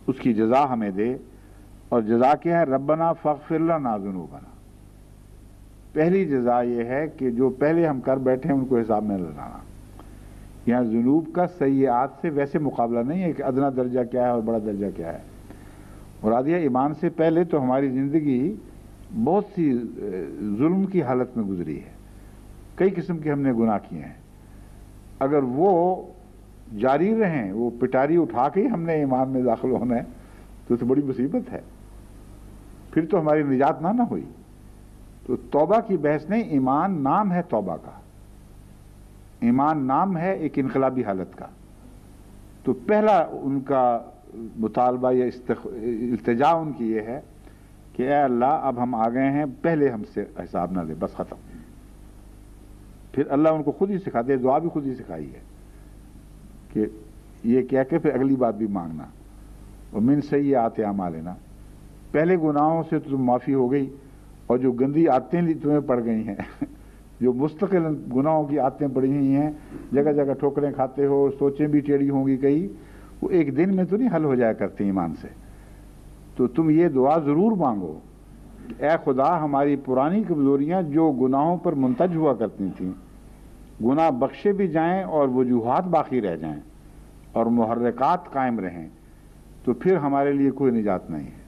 اس کی جزا ہمیں دے۔ اور جزا کیا ہے؟ ربنا فاغفر لنا ذنوبنا۔ پہلی جزا یہ ہے کہ جو پہلے ہم کر بیٹھے ہیں ان کو حساب میں لگانا۔ یہاں ذنوب کا سیئات سے ویسے مقابلہ نہیں ہے کہ ادنا درجہ کیا ہے اور بڑا درجہ کیا ہے۔ مراد یہ ایمان سے پہلے تو ہماری زندگی بہت سی ظلم کی حالت میں گزری ہے، کئی قسم کے ہم نے گناہ کیے ہیں، اگر وہ جاری رہیں، وہ پٹاری اٹھا کے ہی ہم نے ایمان میں داخل ہونا ہے تو بڑی مصیبت ہے، پھر تو ہماری نجات نہ ہوئی۔ تو توبہ کی بحث نہیں، ایمان نام ہے توبہ کا، ایمان نام ہے ایک انقلابی حالت کا۔ تو پہلا ان کا مطالبہ یا التجا ان کی یہ ہے کہ اے اللہ اب ہم آ گئے ہیں، پہلے ہم سے حساب نہ لے، بس ختم۔ پھر اللہ ان کو خود ہی سکھاتے ہیں، دعا بھی خود ہی سکھائی ہے کہ یہ کہہ کے پھر اگلی بات بھی مانگنا، ومن سیئات اعمالنا، پہلے گناہوں سے تو تم معافی ہو گئی، اور جو گندی عادتیں تمہیں پڑ گئی ہیں جو مستقل گناہوں کی عادتیں پڑی ہوئی ہیں، جگہ جگہ ٹھوکریں کھاتے ہو، سوچیں بھی ٹیڑھی ہوں گی کئی، وہ ایک دن میں تو نہیں حل ہو جایا کرتی ایمان سے۔ تو تم یہ دعا ضرور مانگو کہ اے خدا ہماری پرانی کمزوریاں جو گناہوں پر منتج ہوا کرتی تھیں، گناہ بخشے بھی جائیں اور وجوہات باقی رہ جائیں اور محرکات قائم رہیں، تو پھر ہمارے لیے کوئی نجات نہیں ہے۔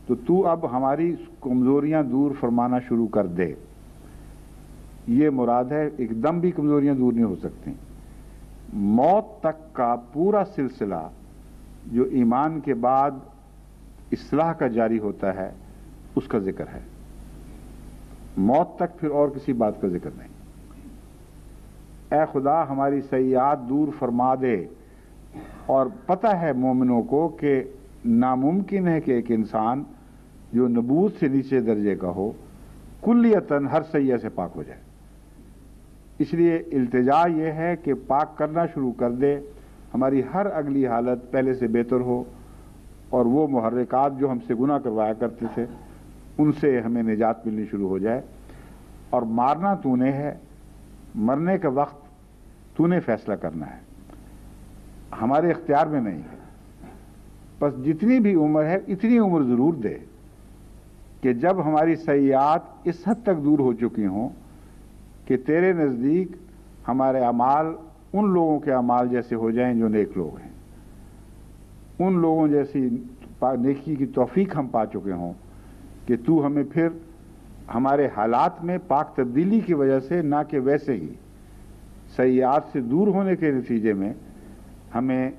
تو اب ہماری کمزوریاں دور فرمانا شروع کر دے۔ یہ مراد ہے، ایک دم بھی کمزوریاں دور نہیں ہو سکتی۔ موت تک کا پورا سلسلہ جو ایمان کے بعد اصلاح کا جاری ہوتا ہے اس کا ذکر ہے، موت تک پھر اور کسی بات کا ذکر نہیں۔ اے خدا ہماری سیئات دور فرما دے، اور پتہ ہے مومنوں کو کہ ناممکن ہے کہ ایک انسان جو نبوت سے نیچے درجے کا ہو کلیتاً ہر سیئہ سے پاک ہو جائے، اس لیے التجا یہ ہے کہ پاک کرنا شروع کر دے، ہماری ہر اگلی حالت پہلے سے بہتر ہو، اور وہ محرکات جو ہم سے گناہ کروایا کرتے تھے ان سے ہمیں نجات ملنی شروع ہو جائے۔ اور مارنا تو نے ہے، مرنے کا وقت تو نے فیصلہ کرنا ہے، ہمارے اختیار میں نہیں ہے۔ بس جتنی بھی عمر ہے اتنی عمر ضرور دے کہ جب ہماری سیئات اس حد تک دور ہو چکی ہوں کہ تیرے نزدیک ہمارے اعمال ان لوگوں کے اعمال جیسے ہو جائیں جو نیک لوگ ہیں، ان لوگوں جیسی نیکی کی توفیق ہم پا چکے ہوں کہ تو ہمیں پھر ہمارے حالات میں پاک تبدیلی کی وجہ سے، نہ کہ ویسے ہی سیئات سے دور ہونے کے نتیجے میں ہمیں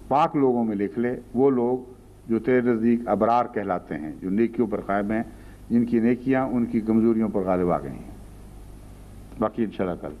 پاک لوگوں میں لکھ لے، وہ لوگ جو تیرے نزدیک ابرار کہلاتے ہیں، جو نیکیوں پر قائم ہیں، جن کی نیکیاں ان کی کمزوریوں پر غالب آ گئی ہیں۔ باقی انشاءاللہ کل